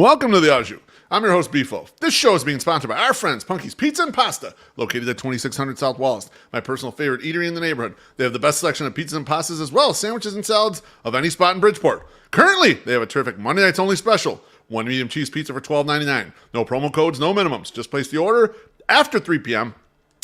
Welcome to the Au Jus. I'm your host, Beefo. This show is being sponsored by our friends, Punky's Pizza and Pasta, located at 2600 South Wallace, my personal favorite eatery in the neighborhood. They have the best selection of pizzas and pastas as well as sandwiches and salads of any spot in Bridgeport. Currently, they have a terrific Monday nights only special. One medium cheese pizza for $12.99. No promo codes, no minimums. Just place the order after 3 p.m.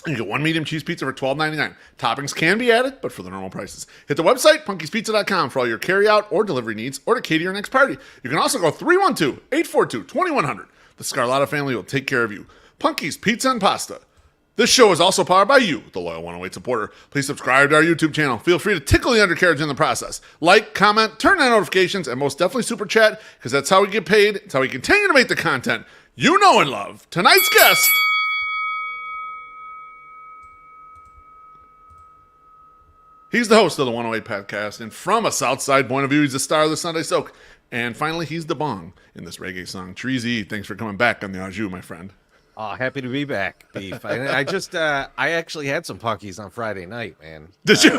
and you get one medium cheese pizza for $12.99. Toppings can be added, but for the normal prices. Hit the website, punkyspizza.com, for all your carry-out or delivery needs, or to cater your next party. You can also go 312-842-2100. The Scarlotta family will take care of you. Punky's Pizza and Pasta. This show is also powered by you, the loyal 108 supporter. Please subscribe to our YouTube channel. Feel free to tickle the undercarriage in the process. Like, comment, turn on notifications, and most definitely super chat, because that's how we get paid. It's how we continue to make the content you know and love. Tonight's guest... He's the host of the 108 podcast, and from a Southside point of view, he's the star of the Sunday Soak. And finally, he's the bong in this reggae song. Treasy, thanks for coming back on the Au Jus, my friend. Oh, happy to be back, Beef. I actually had some Punkies on Friday night, man. Did you?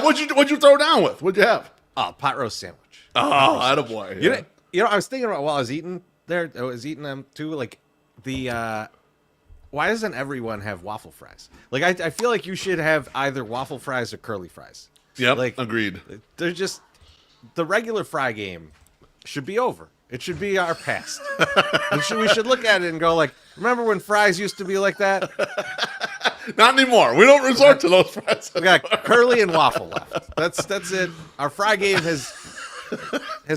What'd you throw down with? What'd you have? Oh, pot roast sandwich. Oh, attaboy. Yeah. You know, I was thinking about while I was eating there, I was eating them too, like why doesn't everyone have waffle fries? Like, I feel like you should have either waffle fries or curly fries. Yep, like, agreed. They're just, the regular fry game should be over. It should be our past. We should look at it and go like, remember when fries used to be like that? Not anymore. We don't resort to those fries anymore. We got curly and waffle left. That's it. Our fry game has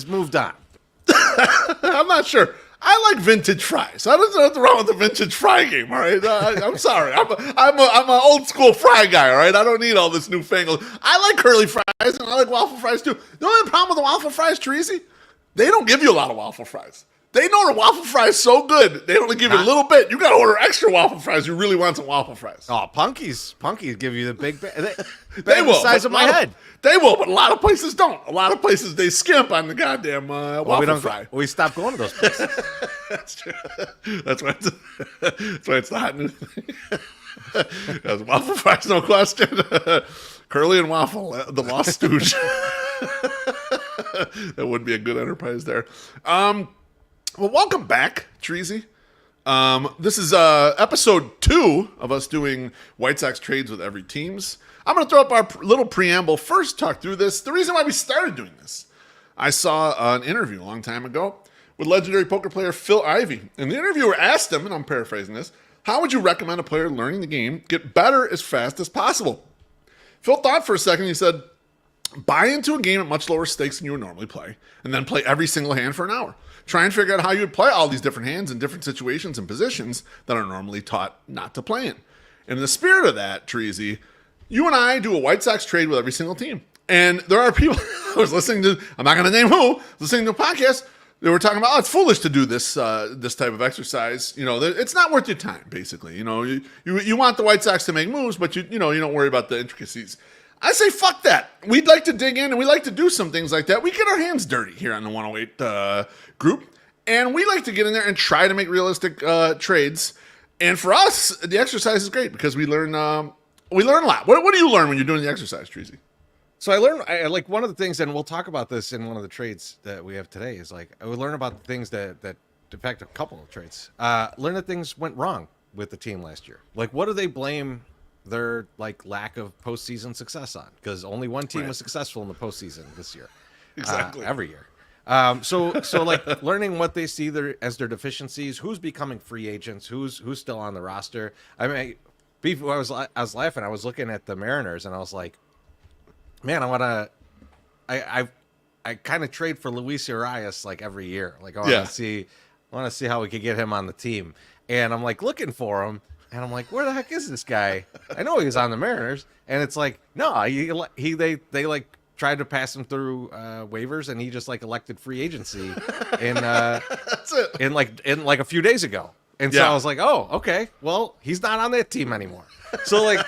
moved on. I'm not sure. I like vintage fries. I don't know what's wrong with the vintage fry game, all right? I'm sorry. I'm an old school fry guy, all right? I don't need all this newfangled. I like curly fries, and I like waffle fries, too. The only problem with the waffle fries, Treasy, they don't give you a lot of waffle fries. They know the waffle fries so good, they only give you a little bit. You got to order extra waffle fries. You really want some waffle fries. Oh, Punkies give you the big they will, the size of my head. They will, but a lot of places don't. A lot of places, they skimp on the goddamn waffle fry. We stopped going to those places. That's true. That's why it's the hot new thing. Because waffle fries, no question. Curly and waffle, the lost stooge. That would be a good enterprise there. Well, welcome back, Treasy. This is episode 2 of us doing White Sox trades with every teams. I'm going to throw up our little preamble. First, talk through this. The reason why we started doing this. I saw an interview a long time ago with legendary poker player Phil Ivey. And the interviewer asked him, and I'm paraphrasing this, how would you recommend a player learning the game get better as fast as possible? Phil thought for a second. He said, buy into a game at much lower stakes than you would normally play, and then play every single hand for an hour. Try and figure out how you would play all these different hands in different situations and positions that are normally taught not to play in. And in the spirit of that, Treasy, you and I do a White Sox trade with every single team. And there are people I was listening to, I'm not going to name who, listening to a podcast. They were talking about, it's foolish to do this this type of exercise. You know, it's not worth your time, basically. You know, you want the White Sox to make moves, but you don't worry about the intricacies. I say, fuck that. We'd like to dig in, and we like to do some things like that. We get our hands dirty here on the 108 group, and we like to get in there and try to make realistic trades. And for us, the exercise is great because we learn a lot. What do you learn when you're doing the exercise, Treasy? So I like one of the things, and we'll talk about this in one of the trades that we have today, is like I would learn about the things that affect a couple of trades. Learn that things went wrong with the team last year. Like, what do they blame their like lack of postseason success on? Because only one team was successful in the postseason this year. Exactly. Every year. So like learning what they see as their deficiencies, who's becoming free agents, who's still on the roster. I mean, I was laughing. I was looking at the Mariners and I was like, man, I kind of trade for Luis Urias like every year. Like I want to see how we could get him on the team. And I'm like looking for him. And I'm like, where the heck is this guy? I know he was on the Mariners, and it's like, no, they like tried to pass him through waivers, and he just like elected free agency in like a few days ago. And so I was like, oh, okay, well, he's not on that team anymore. So like,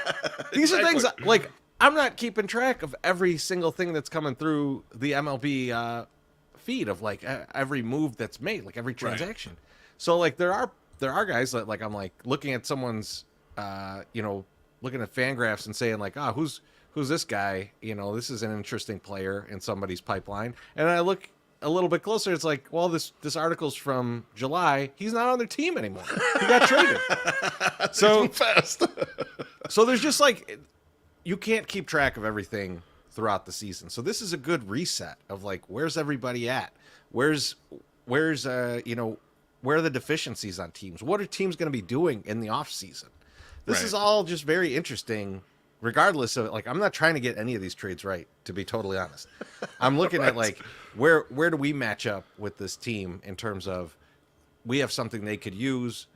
these are things like I'm not keeping track of every single thing that's coming through the MLB feed of like every move that's made, like every transaction. Right. So like there are guys that like I'm like looking at someone's looking at Fangraphs and saying like, who's this guy? You know, this is an interesting player in somebody's pipeline. And I look a little bit closer, it's like, well, this article's from July. He's not on their team anymore. He got traded. So fast. So there's just like, you can't keep track of everything throughout the season. So this is a good reset of like, where's everybody at? Where's where are the deficiencies on teams? What are teams going to be doing in the off season? This is all just very interesting, regardless of, like, I'm not trying to get any of these trades right, to be totally honest. I'm looking at like, where do we match up with this team in terms of, we have something they could use,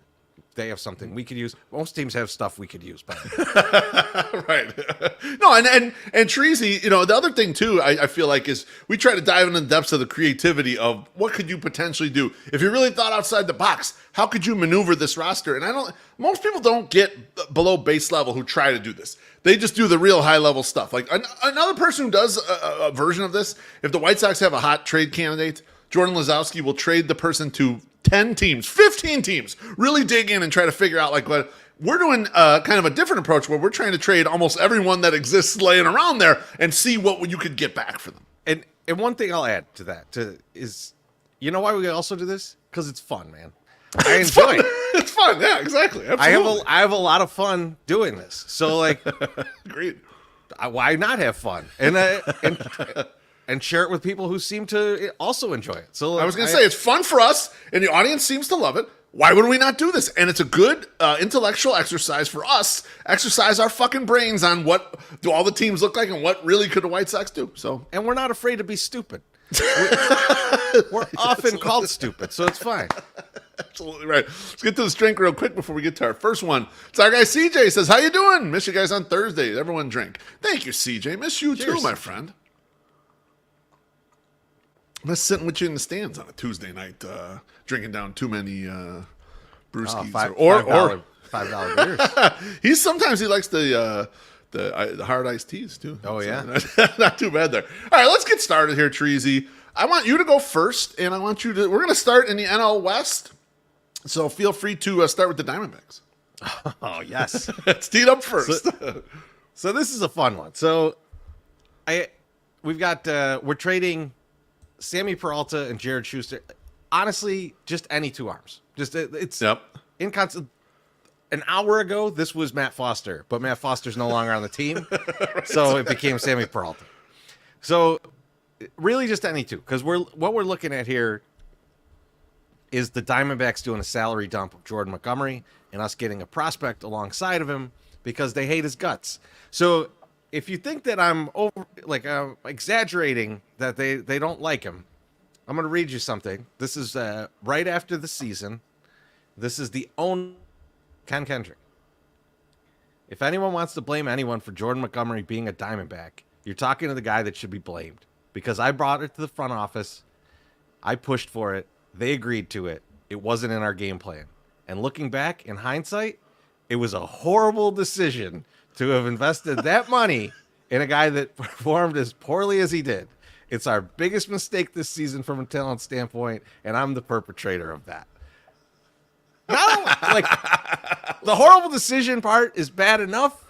they have something we could use. Most teams have stuff we could use, by the way. Right. No, and Treasy, the other thing too, I feel like, is we try to dive into the depths of the creativity of what could you potentially do if you really thought outside the box. How could you maneuver this roster? And most people don't get below base level who try to do this. They just do the real high level stuff. Like another person who does a version of this, if the White Sox have a hot trade candidate, Jordan Lazowski will trade the person to 10 teams, 15 teams, really dig in and try to figure out like what we're doing. Kind of a different approach where we're trying to trade almost everyone that exists laying around there and see what you could get back for them. And one thing I'll add to that is, you know why we also do this? Because it's fun, man. I enjoy it. It's fun. Yeah, exactly. Absolutely. I have a lot of fun doing this. So like, agreed. Why not have fun? And share it with people who seem to also enjoy it. So I was going to say, it's fun for us, and the audience seems to love it. Why would we not do this? And it's a good intellectual exercise for us. Exercise our fucking brains on what do all the teams look like and what really could the White Sox do. And we're not afraid to be stupid. We're often called stupid, so it's fine. Absolutely right. Let's get to this drink real quick before we get to our first one. It's our guy CJ. Says, how you doing? Miss you guys on Thursday. Everyone drink. Thank you, CJ. Miss you too, my friend. I'm just sitting with you in the stands on a Tuesday night, drinking down too many brewskis or $5 beers. Sometimes he likes the hard iced teas too. Oh yeah, not too bad there. All right, let's get started here, Treasy. I want you to go first, and I want you to. We're going to start in the NL West, so feel free to start with the Diamondbacks. Oh yes, let's tee it up first. So this is a fun one. So we're trading Sammy Peralta and Jared Schuster. Honestly, just any two arms. It's in constant. An hour ago, this was Matt Foster, but Matt Foster's no longer on the team, so it became Sammy Peralta. So really, just any two, because what we're looking at here is the Diamondbacks doing a salary dump of Jordan Montgomery and us getting a prospect alongside of him because they hate his guts. So if you think that I'm exaggerating that they don't like him, I'm going to read you something. This is right after the season. This is the own Ken Kendrick. If anyone wants to blame anyone for Jordan Montgomery being a Diamondback, you're talking to the guy that should be blamed, because I brought it to the front office. I pushed for it. They agreed to it. It wasn't in our game plan. And looking back in hindsight, it was a horrible decision to have invested that money in a guy that performed as poorly as he did. It's our biggest mistake this season from a talent standpoint, and I'm the perpetrator of that. Not like the horrible decision part is bad enough.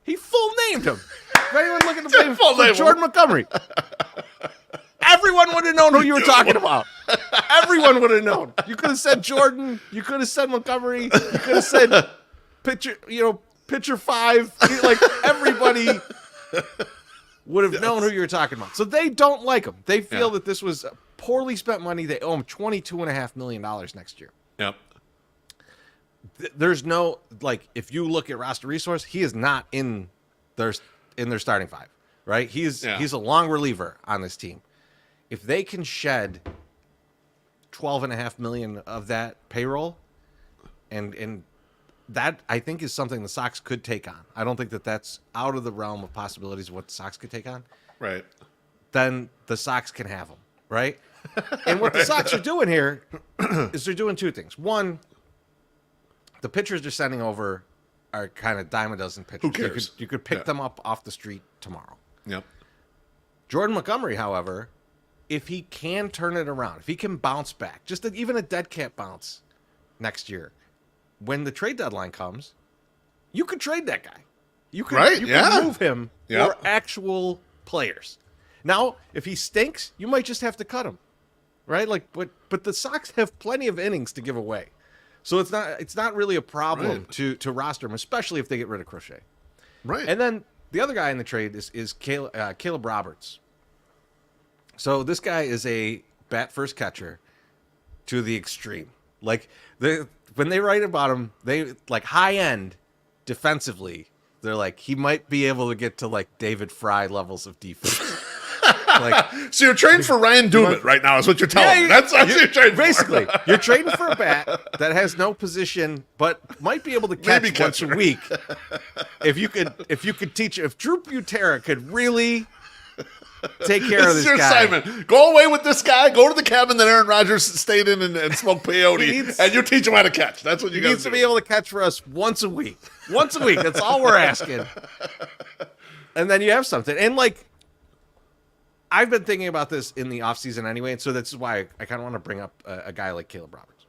He full named him. If anyone looking to blame for Jordan Montgomery, everyone would have known who you were talking about. Everyone would have known. You could have said Jordan. You could have said Montgomery. You could have said pitcher 5. Like, everybody would have known who you were talking about. So they don't like him. They feel that this was poorly spent money. They owe him $22.5 million next year. Yep. There's no, like, if you look at roster resource, he is not in their starting five, right? He's a long reliever on this team. If they can shed $12.5 million of that payroll, and that, I think, is something the Sox could take on. I don't think that's out of the realm of possibilities of what the Sox could take on. Right. Then the Sox can have him, right? And what the Sox are doing here is they're doing two things. One, the pitchers they're sending over are kind of dime a dozen pitchers. Who cares? You could pick them up off the street tomorrow. Yep. Jordan Montgomery, however, if he can turn it around, if he can bounce back, even a dead cat bounce next year, when the trade deadline comes, you could trade that guy. You could move him for actual players. Now, if he stinks, you might just have to cut him. right? Like, but the Sox have plenty of innings to give away, so it's not really a problem to roster them, especially if they get rid of Crochet. Right. And then the other guy in the trade is Caleb Roberts. So this guy is a bat first catcher to the extreme. Like when they write about him, they like high end defensively. They're like, he might be able to get to like David Fry levels of defense. Like, so you're trading for Ryan Dubin right now, is what you're telling me. That's what you're trading basically, for. You're trading for a bat that has no position, but might be able to catch once a week. If you could teach, if Drew Butera could really take care of this your guy. assignment. Go away with this guy. Go to the cabin that Aaron Rodgers stayed in and smoke peyote, and you teach him how to catch. That's what you got to do. He needs to be able to catch for us once a week. Once a week. That's all we're asking. And then you have something. And, like, I've been thinking about this in the offseason anyway, and so that's why I kind of want to bring up a guy like Caleb Roberts.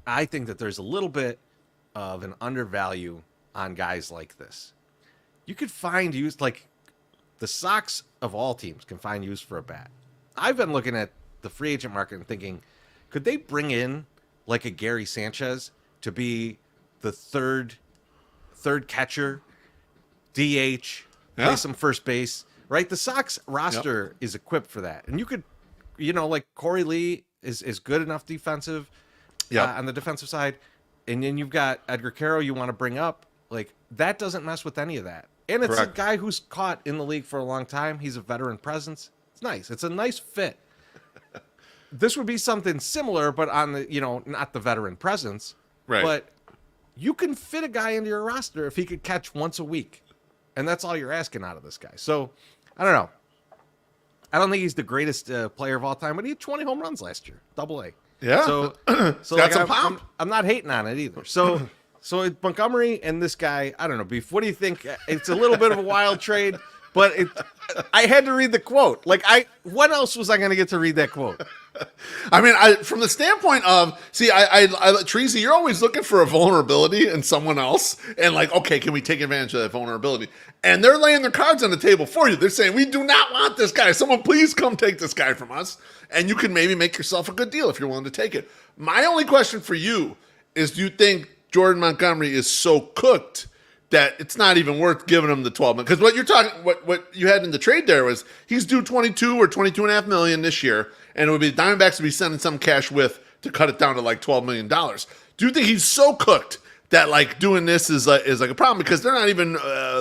I think that there's a little bit of an undervalue on guys like this. You could find use, like, the Sox of all teams can find use for a bat. I've been looking at the free agent market and thinking, could they bring in like a Gary Sanchez to be the third catcher, DH, play some first base, right? The Sox roster is equipped for that. And you could, like Corey Lee is good enough defensive on the defensive side. And then you've got Edgar Caro you want to bring up. Like, that doesn't mess with any of that. And it's a guy who's caught in the league for a long time. He's a veteran presence. It's nice. It's a nice fit. This would be something similar, but on the, not the veteran presence. Right. But you can fit a guy into your roster if he could catch once a week. And that's all you're asking out of this guy. So, I don't know. I don't think he's the greatest player of all time, but he had 20 home runs last year. Double-A. Yeah. So got like, some pop. I'm not hating on it either. So Montgomery and this guy, I don't know, Beef, what do you think? It's a little bit of a wild trade, but I had to read the quote. Like, when else was I going to get to read that quote? I mean, from the standpoint of, Treasy, you're always looking for a vulnerability in someone else. And like, okay, can we take advantage of that vulnerability? And they're laying their cards on the table for you. They're saying, we do not want this guy. Someone please come take this guy from us. And you can maybe make yourself a good deal if you're willing to take it. My only question for you is, do you think Jordan Montgomery is so cooked that it's not even worth giving him the 12 million? Because what you're talking, what you had in the trade there was he's due 22 or 22.5 million this year, and it would be the Diamondbacks would be sending some cash with to cut it down to like $12 million. Do you think he's so cooked that like doing this is like a problem? Because they're not even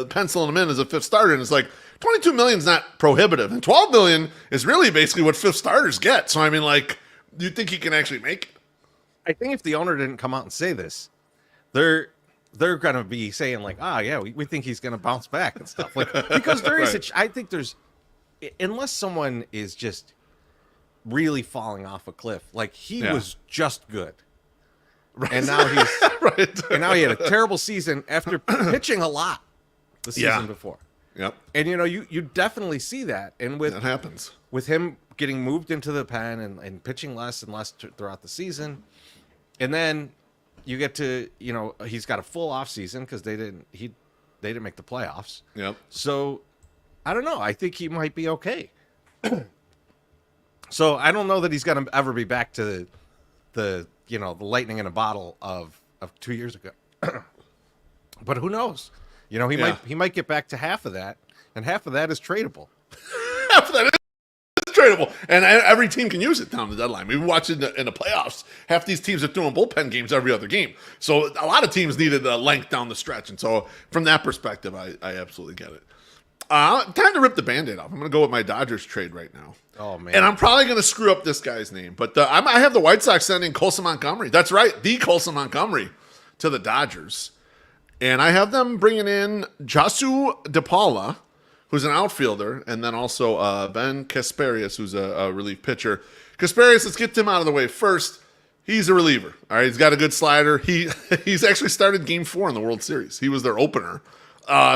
penciling him in as a fifth starter, and it's like 22 million is not prohibitive, and 12 million is really basically what fifth starters get. So I mean, like, do you think he can actually make it? I think if the owner didn't come out and say this, they're going to be saying like, we think he's going to bounce back and stuff. Like, because there is, I think there's, unless someone is just really falling off a cliff, like he was just good. Right. And now he's, and now he had a terrible season after pitching a lot the season before. Yep. And you definitely see that. And that happens with him getting moved into the pen and pitching less and less throughout the season. And then you get to, he's got a full off season because they didn't make the playoffs. Yep. So I don't know. I think he might be okay. So I don't know that he's going to ever be back to the lightning in a bottle of 2 years ago. But who knows? He might get back to half of that, and half of that is tradable. Half of that is tradable, and every team can use it down the deadline. We watch it in the playoffs. Half these teams are doing bullpen games every other game, so a lot of teams needed the length down the stretch. And so, from that perspective, I absolutely get it. Time to rip the Band-Aid off. I'm going to go with my Dodgers trade right now. Oh man! And I'm probably going to screw up this guy's name, but I have the White Sox sending Colson Montgomery. That's right, the Colson Montgomery to the Dodgers, and I have them bringing in Jasu DePaula, who's an outfielder, and then also Ben Kasparius, who's a relief pitcher. Kasparius, let's get him out of the way first. He's a reliever. All right, he's got a good slider. He's actually started Game 4 in the World Series. He was their opener.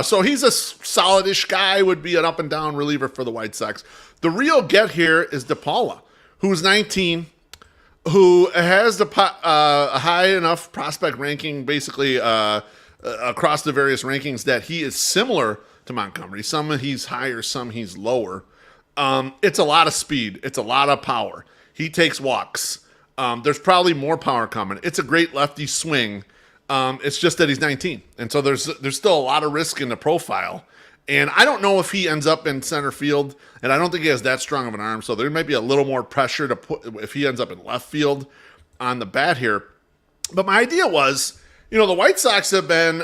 So he's a solid-ish guy, would be an up-and-down reliever for the White Sox. The real get here is DePaula, who's 19, who has a high enough prospect ranking, basically across the various rankings, that he is similar to Montgomery. Some he's higher, some he's lower. It's a lot of speed. It's a lot of power. He takes walks. There's probably more power coming. It's a great lefty swing. It's just that he's 19, and so there's still a lot of risk in the profile. And I don't know if he ends up in center field, and I don't think he has that strong of an arm. So there might be a little more pressure to put if he ends up in left field on the bat here. But my idea was, the White Sox have been,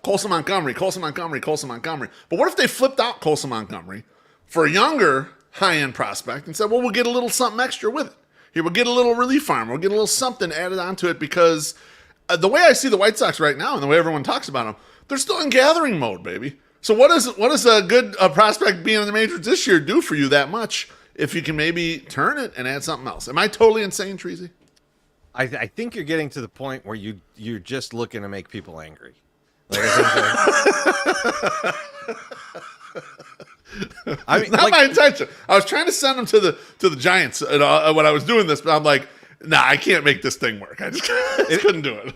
Colson Montgomery. But what if they flipped out Colson Montgomery for a younger high-end prospect and said, well, we'll get a little something extra with it. Here, we'll get a little relief arm. We'll get a little something added onto it because the way I see the White Sox right now and the way everyone talks about them, they're still in gathering mode, baby. So what does a good prospect being in the majors this year do for you that much if you can maybe turn it and add something else? Am I totally insane, Treasy? I think you're getting to the point where you're just looking to make people angry. I mean, not my intention. I was trying to send him to the Giants when I was doing this, but I'm like, nah, I can't make this thing work. I just couldn't do it.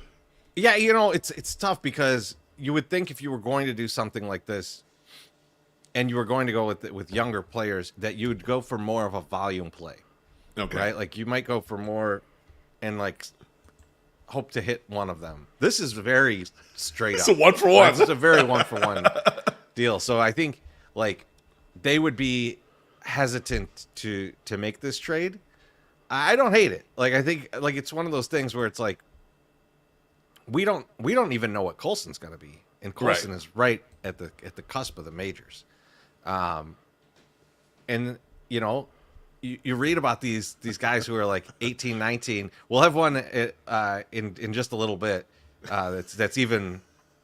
Yeah, it's tough because you would think if you were going to do something like this, and you were going to go with younger players, that you would go for more of a volume play. Okay, right? Like you might go for more, and like hope to hit one of them. This is very straight up. It's a 1-for-1. It's a very 1-for-1 deal. So I think like they would be hesitant to make this trade. I don't hate it. Like I think like it's one of those things where it's like we don't even know what Colson's going to be, and Colson is right at the cusp of the majors. And you read about these guys who are like 18, 19. We'll have one in just a little bit that's even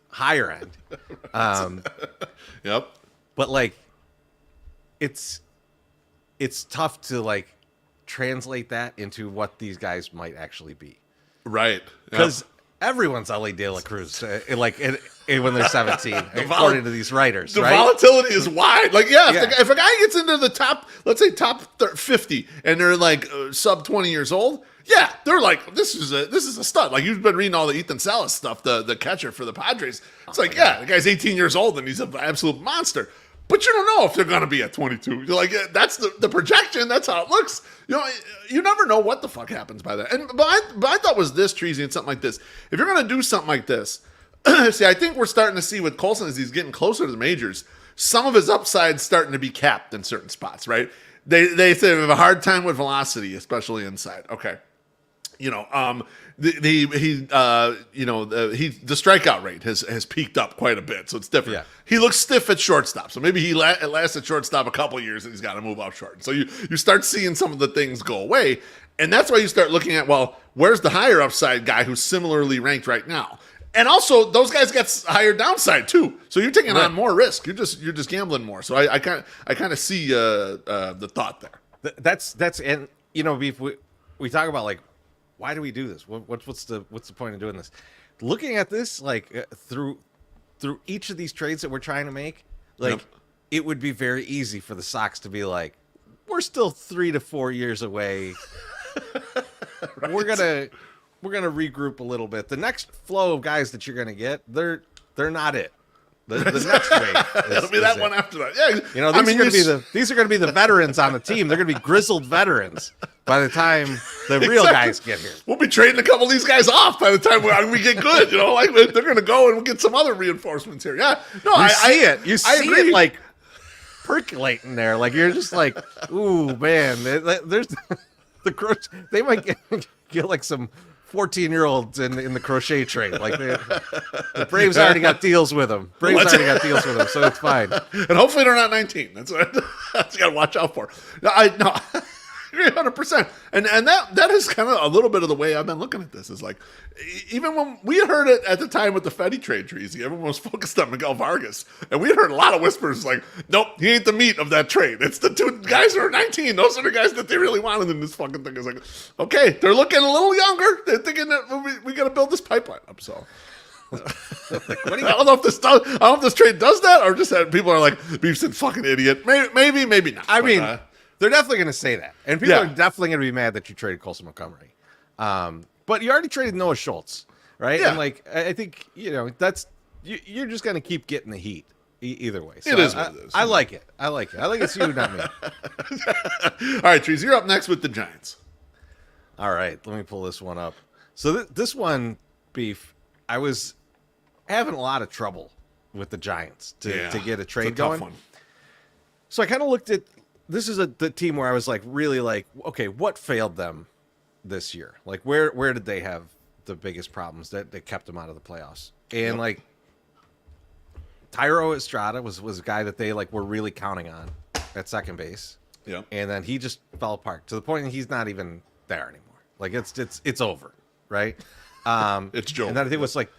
higher end. Yep. But like it's tough to like translate that into what these guys might actually be. Right. Because everyone's Ellie De La Cruz, when they're 17, according to these writers. The right? volatility is wide. Like, if a guy gets into the top, let's say top 50, and they're like sub 20 years old, yeah, they're like, this is a stud. Like you've been reading all the Ethan Salas stuff, the catcher for the Padres. It's like, the guy's 18 years old and he's an absolute monster. But you don't know if they're going to be at 22. You're like, that's the projection. That's how it looks. You never know what the fuck happens by that. But I thought was this, Treasy, and something like this. If you're going to do something like this, see, I think we're starting to see with Colson as he's getting closer to the majors, some of his upside's starting to be capped in certain spots, right? They say they have a hard time with velocity, especially inside. Okay. The strikeout rate has peaked up quite a bit, so it's different. Yeah. He looks stiff at shortstop, so maybe he lasts at shortstop a couple of years and he's got to move up short. So you start seeing some of the things go away, and that's why you start looking at, well, where's the higher upside guy who's similarly ranked right now? And also, those guys get higher downside too, so you're taking on more risk. You're just gambling more. So I kind of see the thought there. That's and we talk about like, why do we do this? What's the point of doing this? Looking at this like through each of these trades that we're trying to make, like it would be very easy for the Sox to be like, we're still 3 to 4 years away. Right. We're gonna regroup a little bit. The next flow of guys that you're gonna get, they're not it. The next wave it'll be that one after that. Yeah, these are going to be the veterans on the team. They're going to be grizzled veterans by the time the real guys get here. We'll be trading a couple of these guys off by the time we get good. Like they're going to go and we'll get some other reinforcements here. Yeah, no, I see it. You see it like percolating there. Like you're just like, ooh man, there's they might get like some 14-year-olds in the crochet trade. Like the Braves already got deals with them. So it's fine. And hopefully they're not 19. That's what you got to watch out for. No, 300%. And that is kind of a little bit of the way I've been looking at this. Is like, even when we heard it at the time with the Fetty trade, Treasy, everyone was focused on Miguel Vargas. And we heard a lot of whispers like, nope, he ain't the meat of that trade. It's the two guys who are 19. Those are the guys that they really wanted in this fucking thing. It's like, okay, they're looking a little younger. They're thinking that we got to build this pipeline up. So I don't know if this trade does that, or just that people are like, Beef's a fucking idiot. Maybe not. I mean, they're definitely going to say that, and people are definitely going to be mad that you traded Colson Montgomery. But you already traded Noah Schultz, right? Yeah. And like, I think that's you're just going to keep getting the heat. either way. So It is what it is. I like it. I like it. I like it's you, not me. All right, Trees, you're up next with the Giants. All right, let me pull this one up. So this one, Beef, I was having a lot of trouble with the Giants to get a trade going. Tough one. So I kind of looked at this is the team where I was like really like, okay, what failed them this year? Like where did they have the biggest problems that kept them out of the playoffs? And like Tyro Estrada was a guy that they like were really counting on at second base. Yeah. And then he just fell apart to the point that he's not even there anymore. Like it's over, right? It's Joe. And then I think it was like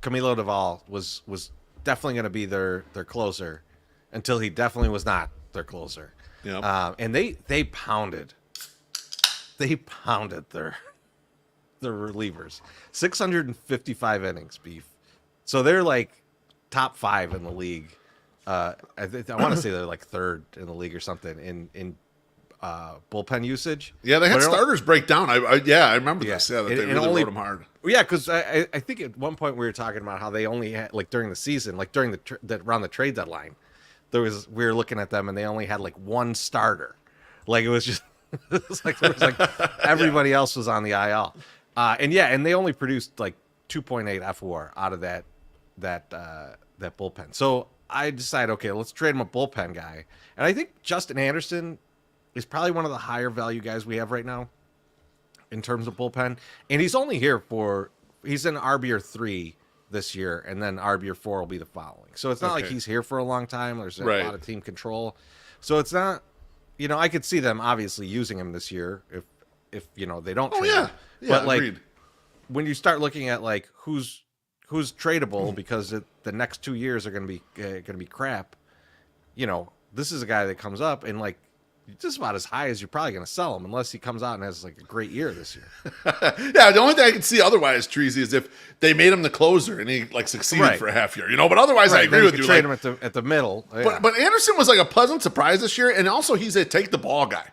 Camilo Duvall was definitely going to be their closer until he definitely was not their closer. Yeah. And they pounded their relievers. 655 innings, Beef. So they're like top 5 in the league. I want to say they're like 3rd in the league or something in bullpen usage. Yeah, they had But starters break down. I remember this. Yeah, that they really only rode them hard. Yeah, because I think at one point we were talking about how they only had like during the season, like during around the trade deadline, we were looking at them and they only had like one starter. Like it was just it was like everybody else was on the IL. And they only produced like 2.8 FWAR out of that bullpen. So I decided, okay, let's trade him a bullpen guy. And I think Justin Anderson is probably one of the higher value guys we have right now in terms of bullpen. And he's only here he's in RBR 3 this year, and then RBR 4 will be the following. So it's not like he's here for a long time. There's a lot of team control. So it's not, I could see them obviously using him this year if they don't trade him. Yeah, but like agreed. when you start looking at like who's tradable because the next 2 years are going to be crap, this is a guy that comes up and like just about as high as you're probably going to sell him unless he comes out and has like a great year this year. Yeah, the only thing I can see otherwise, Treasy, is if they made him the closer and he like succeeded for a half year, But otherwise, I agree with you. Trade him at the middle. But Anderson was like a pleasant surprise this year, and also he's a take the ball guy.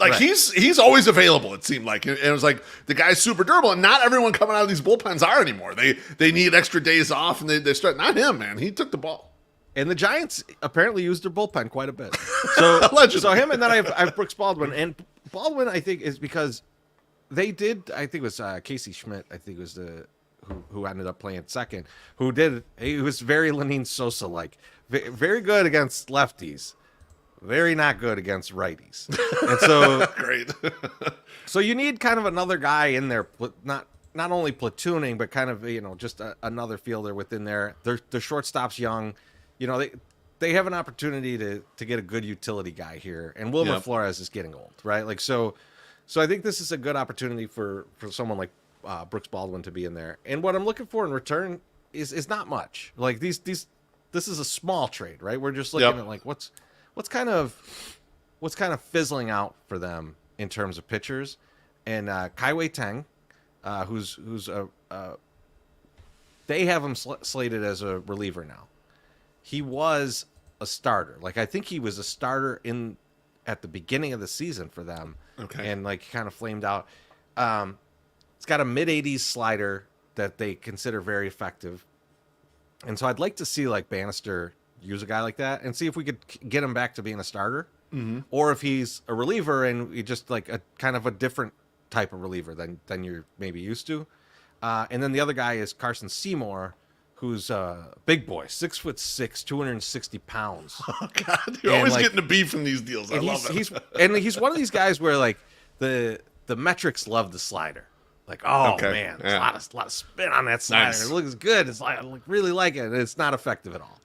Like he's always available. It seemed like, and it was like the guy's super durable, and not everyone coming out of these bullpens are anymore. They need extra days off, and they start. Not him, man. He took the ball. And the Giants apparently used their bullpen quite a bit. So, so him, and then I have Brooks Baldwin. And Baldwin, I think, is because they did, I think it was Casey Schmidt, I think was who ended up playing second, he was very Lenine Sosa-like. Very good against lefties. Very not good against righties. And so, great. So you need kind of another guy in there, not only platooning, but kind of, just another fielder within there. Their shortstop's young. They have an opportunity to get a good utility guy here, and Wilmer Flores is getting old, right? Like so I think this is a good opportunity for someone like Brooks Baldwin to be in there. And what I'm looking for in return is not much. Like this is a small trade, right? We're just looking at like what's kind of fizzling out for them in terms of pitchers, and Kaiwei Teng, who's they have him slated as a reliever now. He was a starter. Like I think he was a starter at the beginning of the season for them. Okay. And like kind of flamed out. It's got a mid-80s slider that they consider very effective. And so I'd like to see like Bannister use a guy like that and see if we could get him back to being a starter, or if he's a reliever and he just like a kind of a different type of reliever than you're maybe used to. And then the other guy is Carson Seymour, who's a big boy, 6'6", 260 pounds. Oh God, you're always getting a beef from these deals. I love it. He's one of these guys where like the metrics love the slider. Like, oh man, there's a lot of spin on that slider. Nice. It looks good. It's like I really like it. It's not effective at all.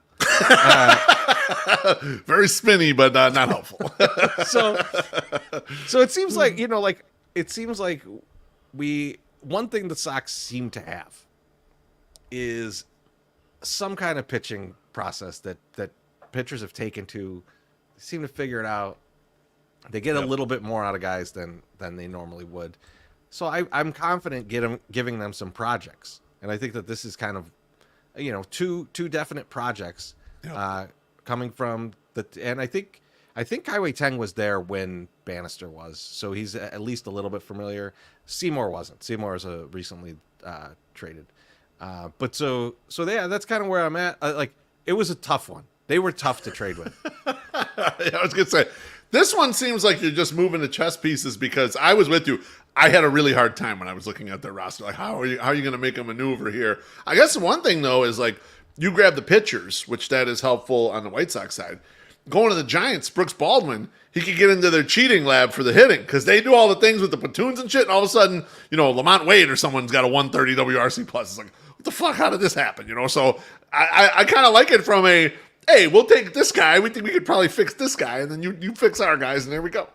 Very spinny, but not helpful. So it seems like one thing the Sox seem to have is some kind of pitching process that pitchers have taken to seem to figure it out. They get a little bit more out of guys than they normally would. So I'm confident giving them some projects. And I think that this is kind of, two definite projects coming from and I think Kaiwei Teng was there when Bannister was. So he's at least a little bit familiar. Seymour wasn't. Seymour is recently traded. But so yeah, that's kind of where I'm at. Like it was a tough one, They were tough to trade with. I was gonna say, this one seems like you're just moving the chess pieces because I was with you. I had a really hard time when I was looking at their roster. Like, how are you going to make a maneuver here? I guess the one thing though is like you grab the pitchers, which that is helpful on the White Sox side. Going to the Giants, Brooks Baldwin, he could get into their cheating lab for the hitting because they do all the things with the platoons and shit. And all of a sudden, Lamont Wade or someone's got a 130 WRC plus. It's like, what the fuck? How did this happen? So I kind of like it from a, hey, we'll take this guy. We think we could probably fix this guy, and then you fix our guys, and there we go.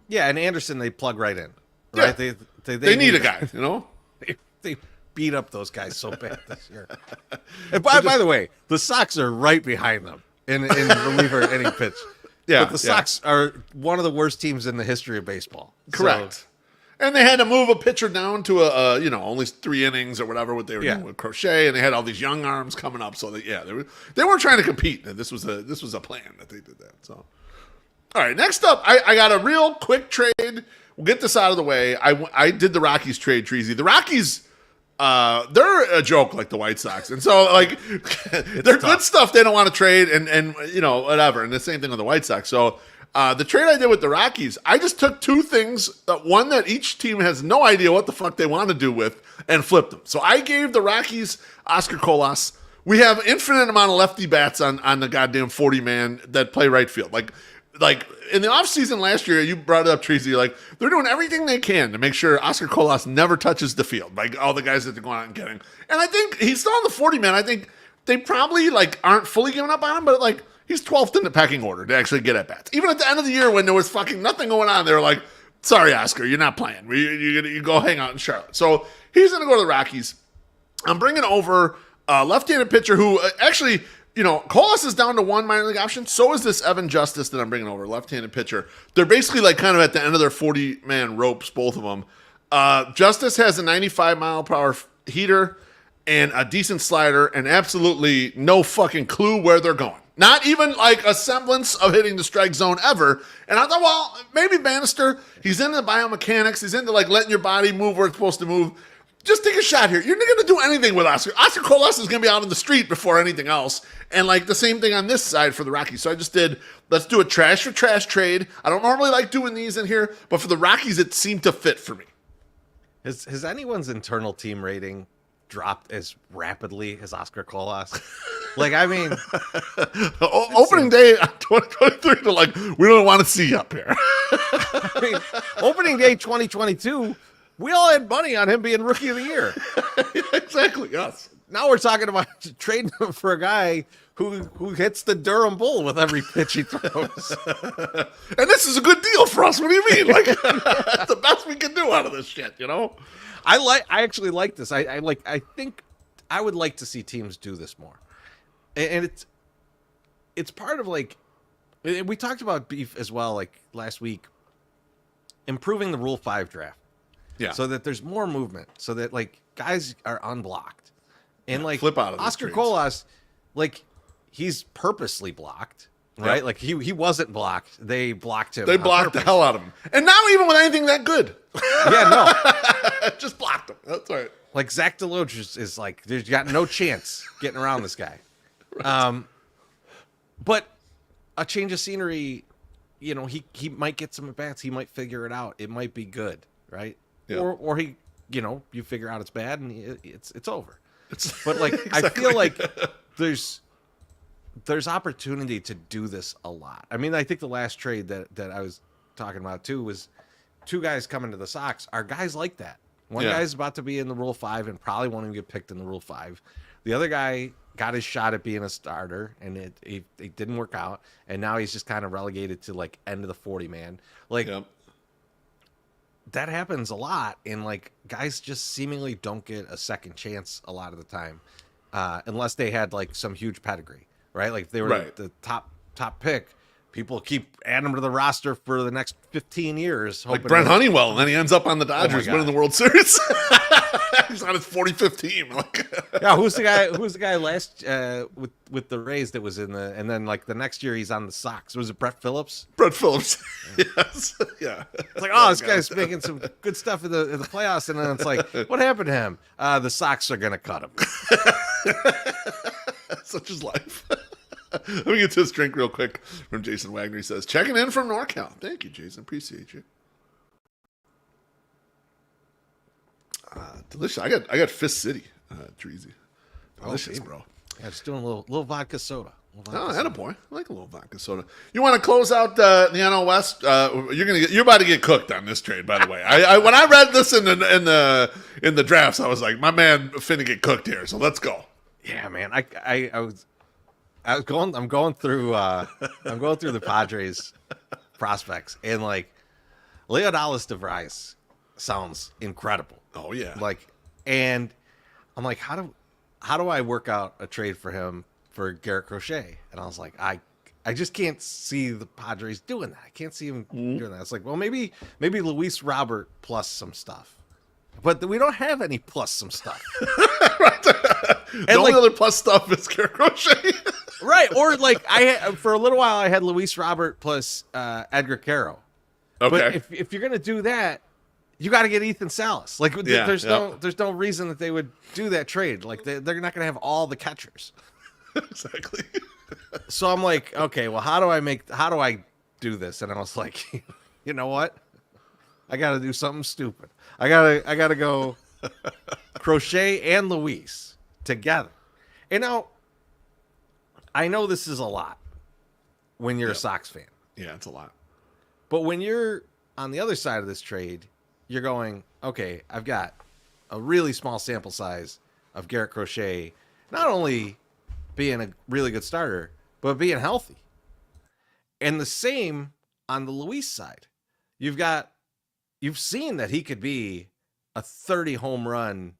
Yeah, and Anderson they plug right in. Right? Yeah. They need a guy. They beat up those guys so bad this year. And by the way, the Sox are right behind them in reliever inning pitch. Yeah, but the Sox are one of the worst teams in the history of baseball. Correct. So, and they had to move a pitcher down to only 3 innings or whatever what they were doing with Crochet, and they had all these young arms coming up. So they were trying to compete. And this was a plan that they did that. So, all right, next up, I got a real quick trade. We'll get this out of the way. I did the Rockies trade, Treasy. The Rockies, they're a joke like the White Sox. And so, like, they're good stuff they don't want to trade and whatever. And the same thing with the White Sox. So, the trade I did with the Rockies, I just took 2 things, one that each team has no idea what the fuck they want to do with, and flipped them. So, I gave the Rockies Oscar Colas. We have infinite amount of lefty bats on the goddamn 40-man that play right field. Like in the offseason last year, you brought it up, Treasy, like they're doing everything they can to make sure Oscar Colas never touches the field, like all the guys that they're going out and getting. And I think he's still on the 40-man. I think they probably aren't fully giving up on him, but he's 12th in the pecking order to actually get at bats. Even at the end of the year when there was fucking nothing going on, they were like, sorry, Oscar, you're not playing. You go hang out in Charlotte. So he's going to go to the Rockies. I'm bringing over a left-handed pitcher who actually – Colas is down to 1 minor league option. So is this Evan Justice that I'm bringing over, left-handed pitcher. They're basically kind of at the end of their 40-man ropes, both of them. Justice has a 95-mile-per-hour heater and a decent slider and absolutely no fucking clue where they're going. Not even a semblance of hitting the strike zone ever. And I thought, well, maybe Bannister, he's into biomechanics. He's into letting your body move where it's supposed to move. Just take a shot here. You're not going to do anything with Oscar. Oscar Colas is going to be out in the street before anything else. And the same thing on this side for the Rockies. So I just did, let's do a trash for trash trade. I don't normally like doing these in here, but for the Rockies, it seemed to fit for me. Has anyone's internal team rating dropped as rapidly as Oscar Colas? Opening day 2023 we don't want to see you up here. Opening day 2022, we all had money on him being Rookie of the Year. Exactly, yes. Now we're talking about trading him for a guy who hits the Durham Bull with every pitch he throws. And this is a good deal for us. What do you mean? That's the best we can do out of this shit, I actually like this. I think I would like to see teams do this more. And it's part of we talked about beef as well last week, improving the Rule 5 draft. Yeah. So that there's more movement, so that guys are unblocked. And flip out of Oscar Colas, he's purposely blocked, right? Yep. He wasn't blocked. They blocked him. They blocked the hell out of him. And not even with anything that good. Yeah, no. Just blocked him. That's right. Zach DeLoach is there's got no chance getting around this guy. Right. But a change of scenery, he might get some at bats. He might figure it out. It might be good, right? Yeah. Or he, you figure out it's bad and it's over. But exactly. I feel like there's opportunity to do this a lot. I mean, I think the last trade that I was talking about too was 2 guys coming to the Sox are guys like that. One guy's about to be in the Rule 5 and probably won't even get picked in the Rule 5. The other guy got his shot at being a starter and it didn't work out, and now he's just kind of relegated to end of the 40-man. Yep. That happens a lot, and guys just seemingly don't get a second chance a lot of the time, unless they had some huge pedigree, right? If they were the top pick, people keep adding them to the roster for the next 15 years. Like Brent Honeywell, and then he ends up on the Dodgers winning the World Series. He's on his 45th team. Yeah, who's the guy last with the Rays that was in and then the next year he's on the Sox? Was it Brett Phillips? Brett Phillips. Yes. Yeah. It's this guy's making some good stuff in the playoffs, and then it's what happened to him? The Sox are gonna cut him. Such is life. Let me get to this drink real quick from Jason Wagner. He says, checking in from NorCal. Thank you, Jason. Appreciate you. Delicious. I got Fist City, Treasy. Delicious, bro. Yeah, just doing a little vodka soda. Oh, attaboy. I like a little vodka soda. You want to close out the NL West? You're about to get cooked on this trade, by the way. When I read this in the drafts, I was like, my man finna get cooked here. So let's go. Yeah, man. I'm going through the Padres prospects, and like Leodalis DeVries sounds incredible. Oh yeah. And I'm like, how do I work out a trade for him for Garrett Crochet? And I was like, I just can't see the Padres doing that. I can't see him doing that. It's like, well, maybe Luis Robert plus some stuff, but we don't have any plus some stuff. The only other plus stuff is Garrett Crochet. Right. Or for a little while I had Luis Robert plus Edgar Caro. Okay. But if you're gonna do that, you got to get Ethan Salas. There's no reason that they would do that trade. Like they're not gonna have all the catchers. Exactly. So I'm like, okay, well, how do I do this? And I was like, you know what? I got to do something stupid. I gotta go Crochet and Luis together. And now I know this is a lot when you're a Sox fan. Yeah, it's a lot. But when you're on the other side of this trade, you're going, okay, I've got a really small sample size of Garrett Crochet, not only being a really good starter, but being healthy. And the same on the Luis side. You've seen that he could be a 30 home run,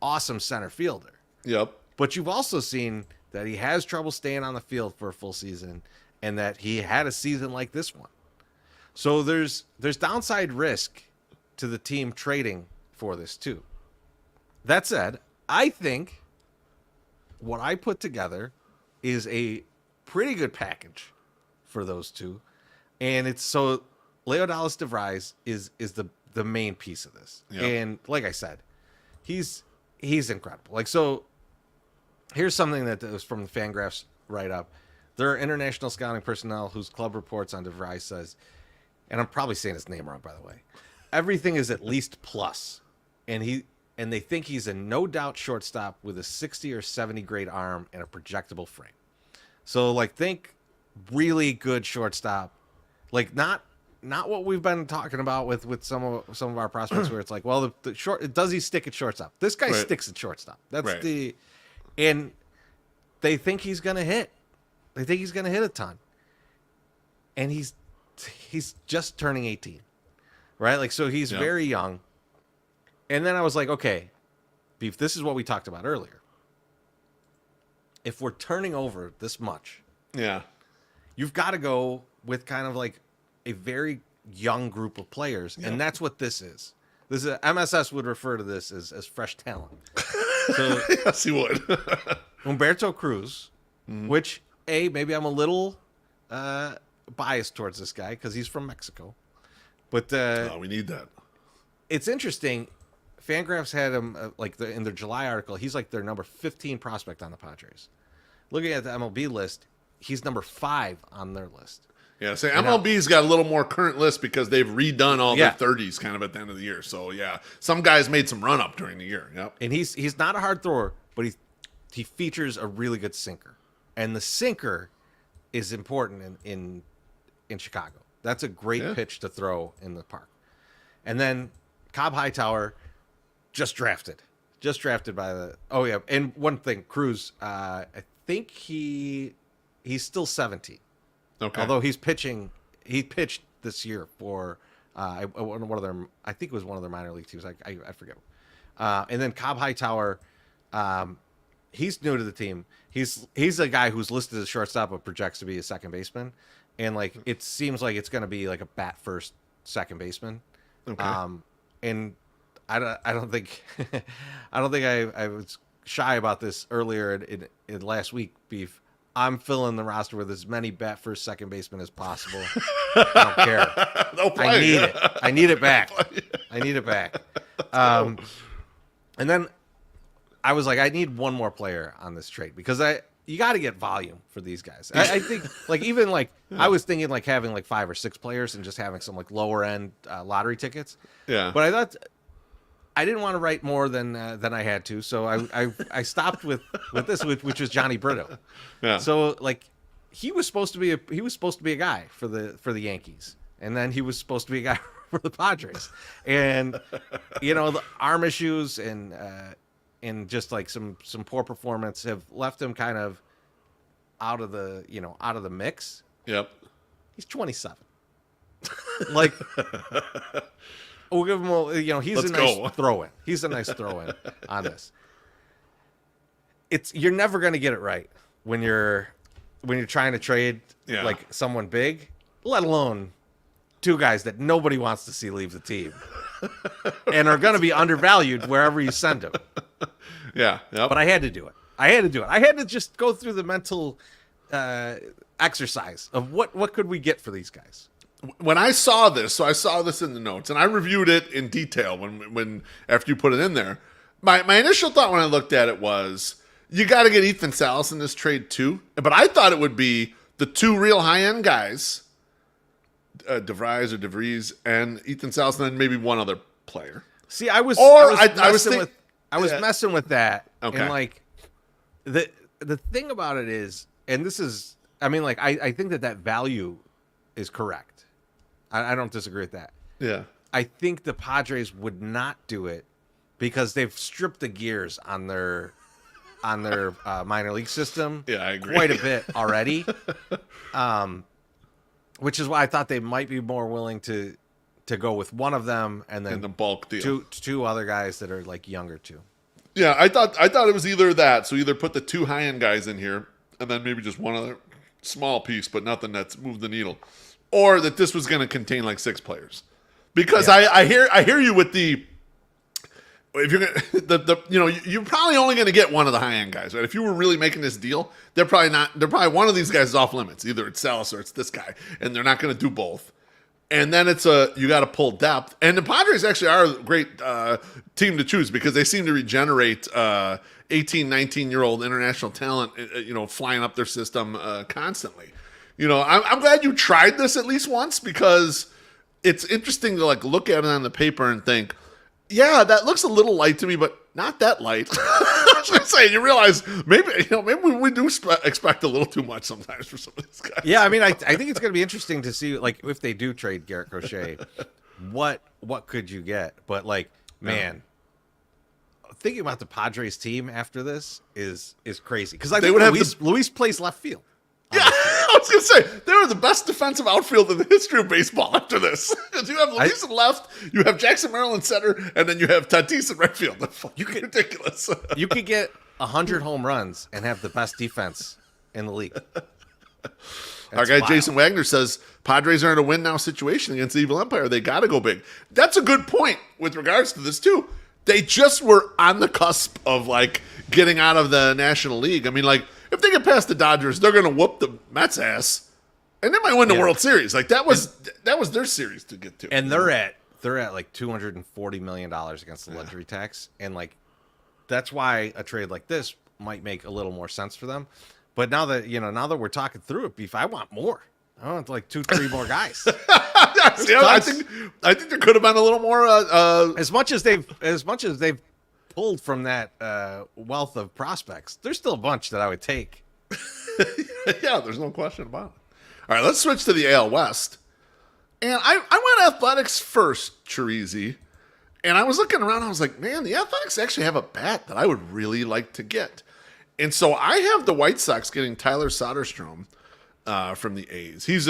awesome center fielder. Yep. But you've also seen that he has trouble staying on the field for a full season, and that he had a season like this one. So there's downside risk to the team trading for this too. That said, I think what I put together is a pretty good package for those two. And it's so Leodalis DeVries is the main piece of this. Yep. And like I said, he's incredible. So here's something that was from the Fangraphs write-up. There are international scouting personnel whose club reports on DeVries says, and I'm probably saying his name wrong, by the way, everything is at least plus. And they think he's a no-doubt shortstop with a 60 or 70 grade arm and a projectable frame. So, think really good shortstop. Not what we've been talking about with some of our prospects where it's like, well, the short, does he stick at shortstop? This guy sticks at shortstop. That's and they think he's going to hit. They think he's going to hit a ton. And he's just turning 18, right? So he's very young. And then I was like, okay, Beef, this is what we talked about earlier. If we're turning over this much, you've got to go with kind of like a very young group of players. And that's what this is. This is MSS would refer to this as fresh talent. So yes, he would. Humberto Cruz, which maybe I'm a little biased towards this guy because he's from Mexico, but we need that. It's interesting. Fangraphs had him in their July article. He's like their number 15 prospect on the Padres. Looking at the MLB list, he's number 5 on their list. Yeah, MLB's got a little more current list because they've redone all their 30s kind of at the end of the year. So some guys made some run up during the year. Yep. And he's not a hard thrower, but he features a really good sinker, and the sinker is important in Chicago. That's a great pitch to throw in the park. And then Cobb Hightower just drafted by the. Oh yeah, and one thing, Cruz. I think he's still 17. Okay. Although he pitched this year for one of their. I think it was one of their minor league teams. I forget. And then Cobb Hightower, he's new to the team. He's a guy who's listed as shortstop but projects to be a second baseman, and it seems like it's going to be like a bat first second baseman. Okay. And I don't think I was shy about this earlier in last week, Beef. I'm filling the roster with as many bat first second basemen as possible. I don't care. I need it. I need it back. I need it back. And then I was like, I need one more player on this trade because you got to get volume for these guys. I think like even like I was thinking like having like 5 or 6 players and just having some like lower end lottery tickets. Yeah. But I thought I didn't want to write more than I had to, so I stopped with this, which was Johnny Brito. Yeah. So like he was supposed to be a guy for the Yankees, and then he was supposed to be a guy for the Padres, and you know the arm issues and just like some poor performance have left him kind of out of the mix. Yep. He's 27. Like we'll give him he's a nice throw-in. He's a nice throw-in on this. You're never going to get it right when you're trying to trade like someone big, let alone 2 guys that nobody wants to see leave the team and are going to be undervalued wherever you send them. Yeah. Yep. But I had to do it. I had to just go through the mental exercise of what could we get for these guys. When I saw this, so I saw this in the notes, and I reviewed it in detail when after you put it in there. My initial thought when I looked at it was, you got to get Ethan Salas in this trade too. But I thought it would be the 2 real high-end guys, DeVries and Ethan Salas, and then maybe one other player. See, I was messing with that. Okay. And like the thing about it is, and this is, I mean, like I think that value is correct. I don't disagree with that. Yeah. I think the Padres would not do it because they've stripped the gears on their minor league system. Yeah, I agree. Quite a bit already. Which is why I thought they might be more willing to go with one of them and then in the bulk deal. Two other guys that are like younger too. Yeah, I thought it was either that. So either put the 2 high-end guys in here and then maybe just one other small piece, but nothing that's moved the needle. Or that this was going to contain like 6 players. Because I hear you with the, if you're gonna, you're probably only going to get one of the high-end guys, right? If you were really making this deal, they're probably one of these guys is off limits. Either it's Salas or it's this guy, and they're not going to do both. And then you got to pull depth. And the Padres actually are a great team to choose because they seem to regenerate 18, 19-year-old international talent, flying up their system constantly. I'm glad you tried this at least once because it's interesting to like look at it on the paper and think, yeah, that looks a little light to me, but not that light. I was going to say, you realize maybe we do expect a little too much sometimes for some of these guys. Yeah, I mean, I think it's going to be interesting to see like if they do trade Garrett Crochet, what could you get? But like, man, thinking about the Padres team after this is crazy because I think Luis plays left field. Yeah, I was going to say, they were the best defensive outfield in the history of baseball after this. Because you have Luis in left, you have Jackson Merrill in center, and then you have Tatis in right field. That's ridiculous. You could get 100 home runs and have the best defense in the league. Our guy Jason Wagner says, Padres are in a win-now situation against the Evil Empire. They got to go big. That's a good point with regards to this, too. They just were on the cusp of, like, getting out of the National League. I mean, like, if they get past the Dodgers, they're going to whoop the Mets' ass, and they might win the World Series. Like that was their series to get to. And they're at like $240 million against the luxury tax, and like that's why a trade like this might make a little more sense for them. But now that we're talking through it, Beef, I want more. I want like 2-3 more guys. I think there could have been a little more. As much as they've pulled from that wealth of prospects, there's still a bunch that I would take. Yeah, there's no question about it. All right, let's switch to the AL West. And I went Athletics first, Chirizi. And I was looking around, I was like, man, the Athletics actually have a bat that I would really like to get. And so I have the White Sox getting Tyler Soderstrom from the A's. He's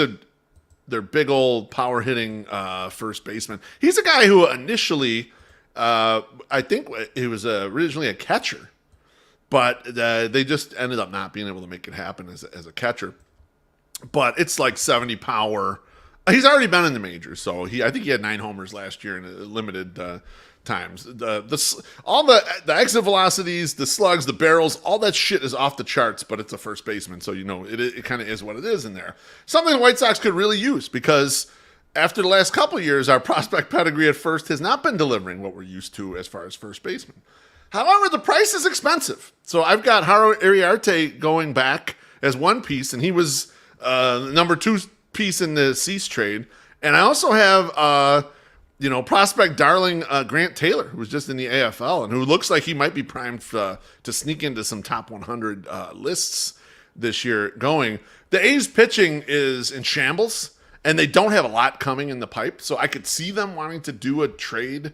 their big old power hitting first baseman. He's a guy who initially, I think he was originally a catcher, but they just ended up not being able to make it happen as a catcher. But it's like 70 power. He's already been in the majors, so I think he had 9 homers last year in limited times. All the exit velocities, the slugs, the barrels, all that shit is off the charts. But it's a first baseman, so it kind of is what it is in there. Something the White Sox could really use because after the last couple of years, our prospect pedigree at first has not been delivering what we're used to as far as first baseman. However, the price is expensive. So I've got Haro Iriarte going back as one piece, and he was number 2 piece in the Cease trade. And I also have, prospect darling Grant Taylor, who was just in the AFL and who looks like he might be primed to sneak into some top 100 lists this year going. The A's pitching is in shambles, and they don't have a lot coming in the pipe. So I could see them wanting to do a trade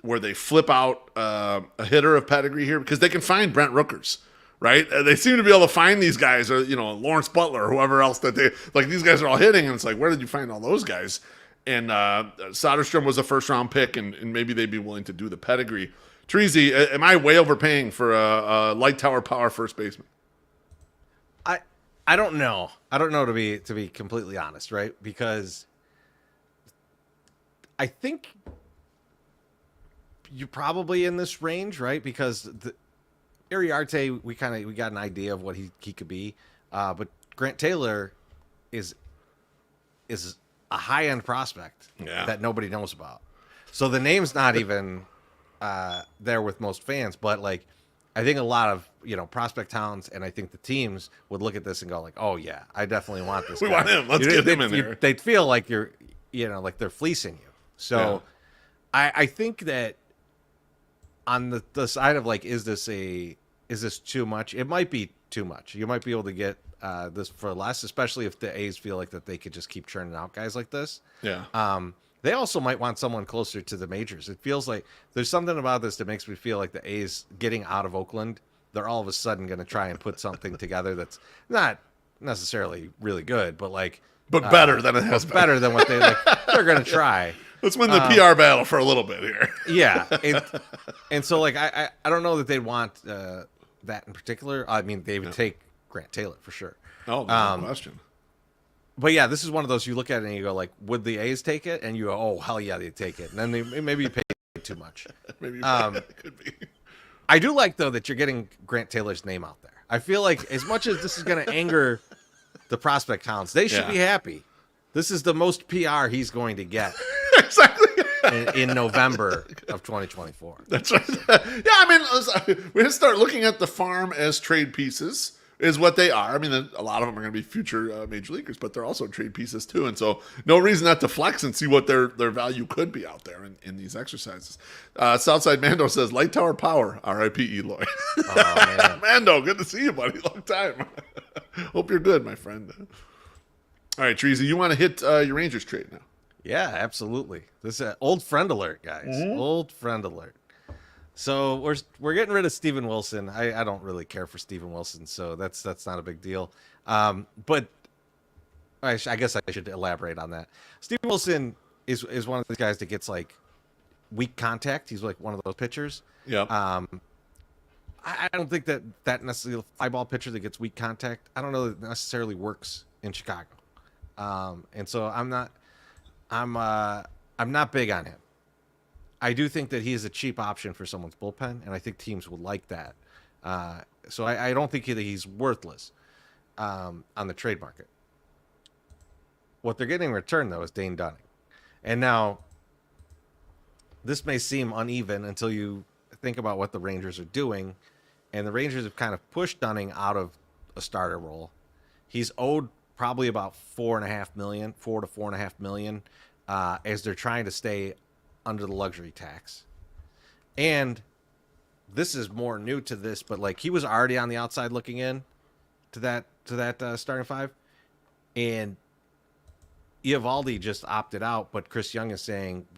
where they flip out a hitter of pedigree here because they can find Brent Rookers, right? They seem to be able to find these guys, or Lawrence Butler or whoever else that they like. These guys are all hitting, and it's like, where did you find all those guys? And Soderstrom was a first-round pick, and maybe they'd be willing to do the pedigree. Treasy, am I way overpaying for a light tower power first baseman? I don't know. I don't know, to be completely honest, right? Because I think you're probably in this range, right? Because the Iriarte, we got an idea of what he could be, but Grant Taylor is a high end prospect that nobody knows about. So the name's not even there with most fans, but like I think a lot of prospect hounds, and I think the teams would look at this and go like, oh yeah, I definitely want this. We guy. want him. Let's get him in there. They'd feel like you're like they're fleecing you. So I think that on the side of like, is this too much? It might be too much. You might be able to get this for less, especially if the A's feel like that they could just keep churning out guys like this. Yeah. They also might want someone closer to the majors. It feels like there's something about this that makes me feel like the A's getting out of Oakland, they're all of a sudden going to try and put something together that's not necessarily really good, but like, but better than it has been. Better than what they're going to try. Let's win the PR battle for a little bit here. Yeah. And so like, I don't know that they'd want that in particular. I mean, they would take Grant Taylor for sure. Oh, no question. But yeah, this is one of those you look at it and you go like, would the A's take it? And you go, oh hell yeah, they take it. And then maybe you pay too much. Maybe it could be. I do like though that you're getting Grant Taylor's name out there. I feel like as much as this is going to anger the prospect hounds, they should be happy. This is the most PR he's going to get. Exactly. in November of 2024. That's right. Yeah, I mean, we're going to start looking at the farm as trade pieces. Is what they are. I mean, a lot of them are going to be future major leaguers, but they're also trade pieces too. And so no reason not to flex and see what their value could be out there in these exercises. Southside Mando says, light tower power, R.I.P. Eloy. Oh, Mando, good to see you, buddy. Long time. Hope you're good, my friend. All right, Treasy, you want to hit your Rangers trade now? Yeah, absolutely. This is old friend alert, guys. Mm-hmm. Old friend alert. So we're getting rid of Steven Wilson. I don't really care for Steven Wilson, so that's not a big deal. But I guess I should elaborate on that. Steven Wilson is one of the guys that gets like weak contact. He's like one of those pitchers. Yeah. I don't think that necessarily fly ball pitcher that gets weak contact, I don't know that it necessarily works in Chicago. And so I'm not big on him. I do think that he is a cheap option for someone's bullpen, and I think teams would like that. So I don't think that he's worthless on the trade market. What they're getting in return, though, is Dane Dunning. And now, this may seem uneven until you think about what the Rangers are doing, and the Rangers have kind of pushed Dunning out of a starter role. He's owed probably about $4 to $4.5 million, as they're trying to stay under the luxury tax. And this is more new to this, but like he was already on the outside looking in to that starting five, and Eovaldi just opted out, but Chris Young is saying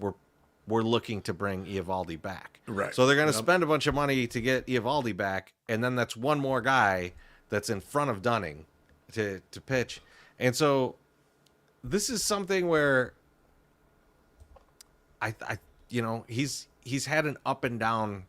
we're looking to bring Eovaldi back. Right. So they're going to spend a bunch of money to get Eovaldi back, and then that's one more guy that's in front of Dunning to pitch. And so this is something where I he's had an up and down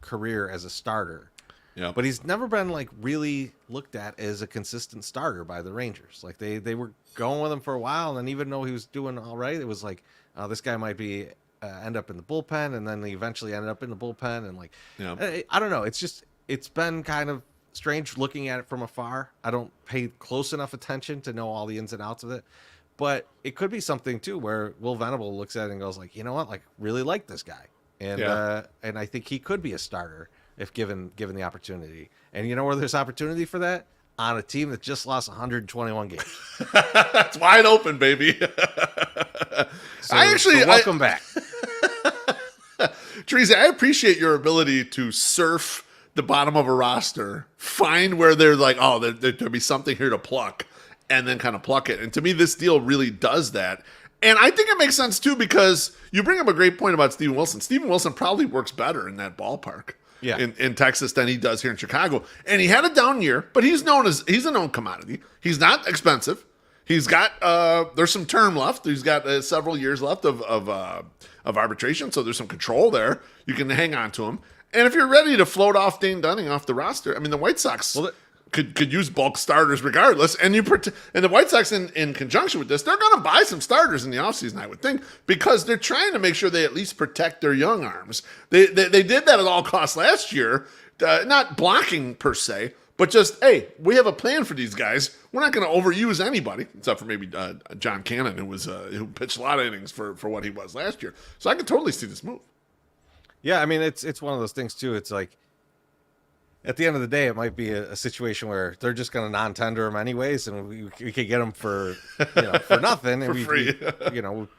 career as a starter. Yeah. But he's never been like really looked at as a consistent starter by the Rangers. Like they were going with him for a while, and even though he was doing all right, it was like, this guy might be end up in the bullpen, and then he eventually ended up in the bullpen, and like, I don't know. It's been kind of strange looking at it from afar. I don't pay close enough attention to know all the ins and outs of it. But it could be something too where Will Venable looks at it and goes like, you know what, like really like this guy, and I think he could be a starter if given the opportunity. And you know where there's opportunity for that? On a team that just lost 121 games. That's wide open, baby. So, welcome back. Teresa, I appreciate your ability to surf the bottom of a roster, find where they're like, oh, there'll be something here to pluck, and then kind of pluck it. And to me, this deal really does that. And I think it makes sense, too, because you bring up a great point about Steven Wilson. Steven Wilson probably works better in that ballpark in Texas than he does here in Chicago. And he had a down year, but he's a known commodity. He's not expensive. He's got there's some term left. He's got several years left of arbitration, so there's some control there. You can hang on to him. And if you're ready to float off Dane Dunning off the roster, I mean, the White Sox could use bulk starters regardless. And the White Sox, in conjunction with this, they're going to buy some starters in the offseason, I would think, because they're trying to make sure they at least protect their young arms. They did that at all costs last year, not blocking per se, but just, hey, we have a plan for these guys. We're not going to overuse anybody, except for maybe John Cannon, who pitched a lot of innings for what he was last year. So I can totally see this move. Yeah, I mean, it's one of those things, too. It's like, at the end of the day, it might be a situation where they're just going to non-tender him anyways, and we could get him for for nothing, and for free.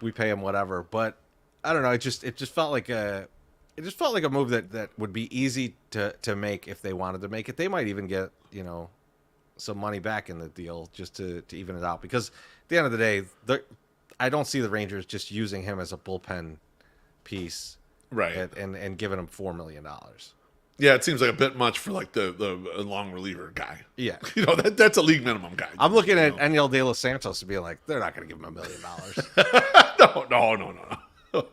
we pay him whatever. But I don't know. It just felt like a move that would be easy to make if they wanted to make it. They might even get some money back in the deal just to even it out, because at the end of the day, I don't see the Rangers just using him as a bullpen piece, right? And giving him $4 million. Yeah, it seems like a bit much for like the long reliever guy. Yeah, that's a league minimum guy. I'm looking at Eniel De Los Santos to be like, they're not going to give him $1 million. No.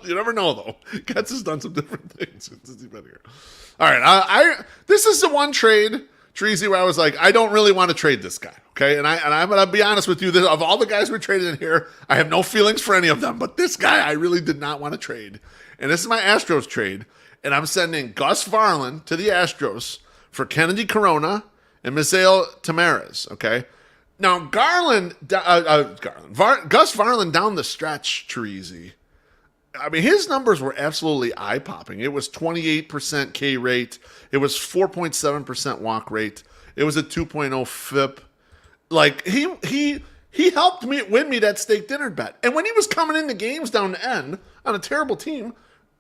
You never know though. Getz has done some different things since he's been here. All right, this is the one trade, Treasy, where I was like, I don't really want to trade this guy. Okay, and I'm gonna be honest with you. Of all the guys we traded in here, I have no feelings for any of them, but this guy I really did not want to trade. And this is my Astros trade. And I'm sending Gus Varland to the Astros for Kennedy Corona and Misael Tamarez, okay? Now, Gus Varland down the stretch, Teresi. I mean, his numbers were absolutely eye-popping. It was 28% K rate. It was 4.7% walk rate. It was a 2.0 FIP. Like, he helped me win me that steak dinner bet. And when he was coming into games down the end on a terrible team,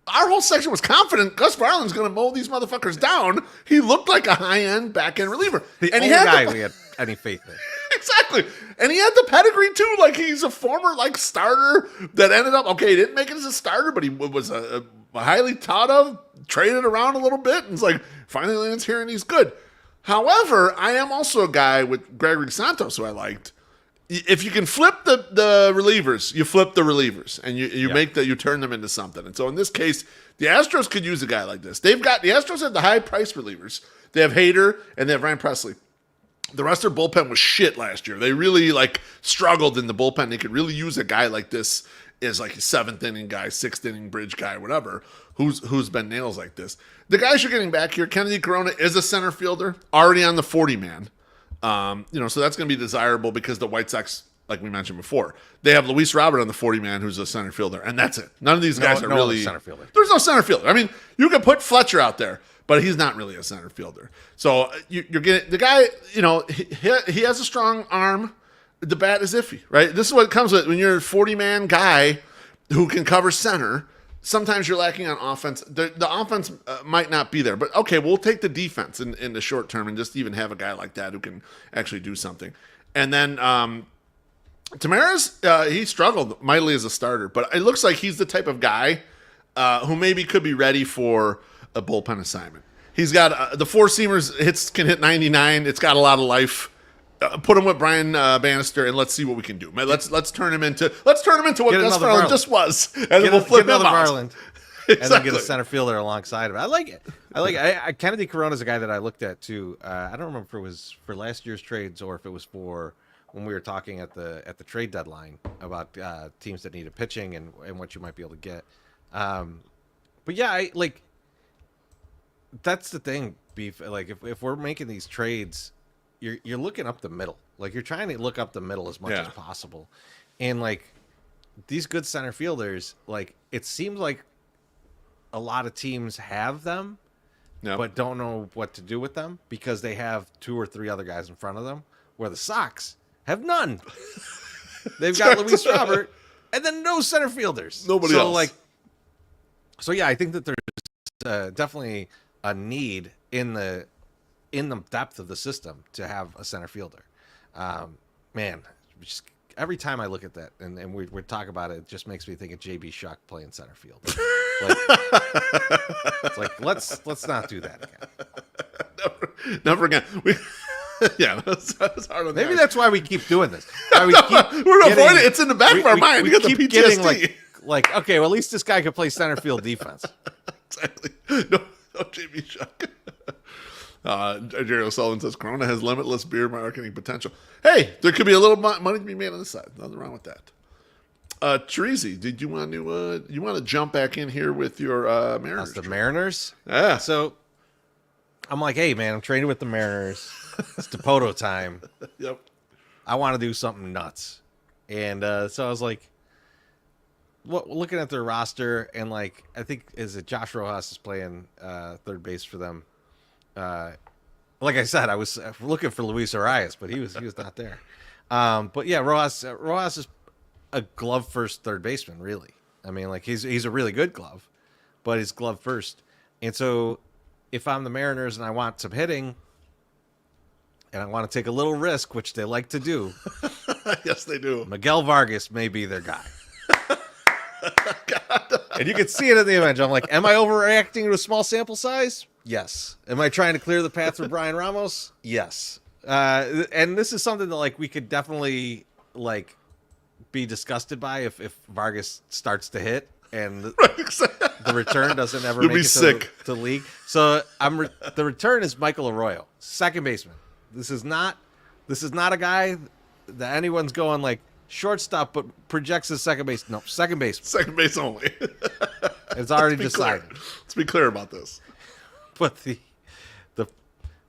our whole section was confident Gus Varland's going to mow these motherfuckers down. He looked like a high-end back-end reliever. The only guy we had any faith in. Exactly. And he had the pedigree, too. Like, he's a former, starter that ended up, okay, he didn't make it as a starter, but he was a highly thought of, traded around a little bit, and it's like, finally lands here and he's good. However, I am also a guy with Gregory Santos who I liked. If you can flip the relievers, you flip the relievers, and you turn them into something. And so in this case, the Astros could use a guy like this. The Astros have the high price relievers. They have Hader and they have Ryan Presley. The rest of their bullpen was shit last year. They really struggled in the bullpen. They could really use a guy like this as like a 7th inning guy, 6th inning bridge guy, whatever, who's been nails like this. The guys you're getting back here, Kennedy Corona is a center fielder, already on the 40-man. So that's going to be desirable because the White Sox, like we mentioned before, they have Luis Robert on the 40-man who's a center fielder, and that's it. None of these guys are really center fielder. There's no center fielder. I mean, you could put Fletcher out there, but he's not really a center fielder. So you're getting the guy. He has a strong arm. The bat is iffy, right? This is what comes with when you're a 40-man guy who can cover center. Sometimes you're lacking on offense. The offense might not be there, but okay, we'll take the defense in the short term and just even have a guy like that who can actually do something. And then Tamarez, he struggled mightily as a starter, but it looks like he's the type of guy who maybe could be ready for a bullpen assignment. He's got the four-seamers can hit 99. It's got a lot of life. Put him with Brian Bannister and let's see what we can do. Let's turn him into what Gus Varland just was, and then we'll flip him out. Varland, exactly. And then get a center fielder alongside of it. I like it. Kennedy Corona is a guy that I looked at too. I don't remember if it was for last year's trades or if it was for when we were talking at the trade deadline about teams that needed pitching and what you might be able to get. But yeah, that's the thing, Beef. Like if we're making these trades, you're looking up the middle. Like you're trying to look up the middle as much as possible. And these good center fielders, it seems like a lot of teams have them, Yep. but don't know what to do with them because they have 2 or 3 other guys in front of them, where the Sox have none. They've got Luis Robert and then no center fielders. Nobody else. So yeah, I think that there's definitely a need in the depth of the system to have a center fielder. Man, just every time I look at that and we talk about it just makes me think of JB Shuck playing center field. It's like let's not do that again. Never again. That's hard on Maybe the that's why we keep doing this. Why we we're avoiding it. It's in the back of our mind. We got the keep PTSD. getting like, okay, well, at least this guy can play center field defense. Exactly. No JB Shuck. Jerry O'Sullivan says Corona has limitless beer marketing potential. Hey, there could be a little money to be made on this side. Nothing wrong with that. Teresi, did you want to jump back in here with your Mariners? That's the Mariners. Yeah. So I'm like, hey man, I'm trading with the Mariners. It's Dipoto time. Yep. I want to do something nuts. And so I was like, looking at their roster, and like I think Josh Rojas is playing third base for them. Like I said, I was looking for Luis Arias, but he was not there. But yeah, Rojas is a glove first third baseman, really. I mean, like he's a really good glove, but he's glove first. And so if I'm the Mariners and I want some hitting and I want to take a little risk, which they like to do, yes, they do. Miguel Vargas may be their guy. And you can see it in the image. I'm like, am I overreacting to a small sample size? Yes. Am I trying to clear the path for Brian Ramos? Yes. And this is something that like we could definitely like be disgusted by if Vargas starts to hit and the return doesn't ever You'll make be it sick. to the league. So the return is Michael Arroyo, second baseman. This is not a guy that anyone's going like shortstop, but projects as second base. No, second base. Second base only. It's already decided. Let's be clear about this. But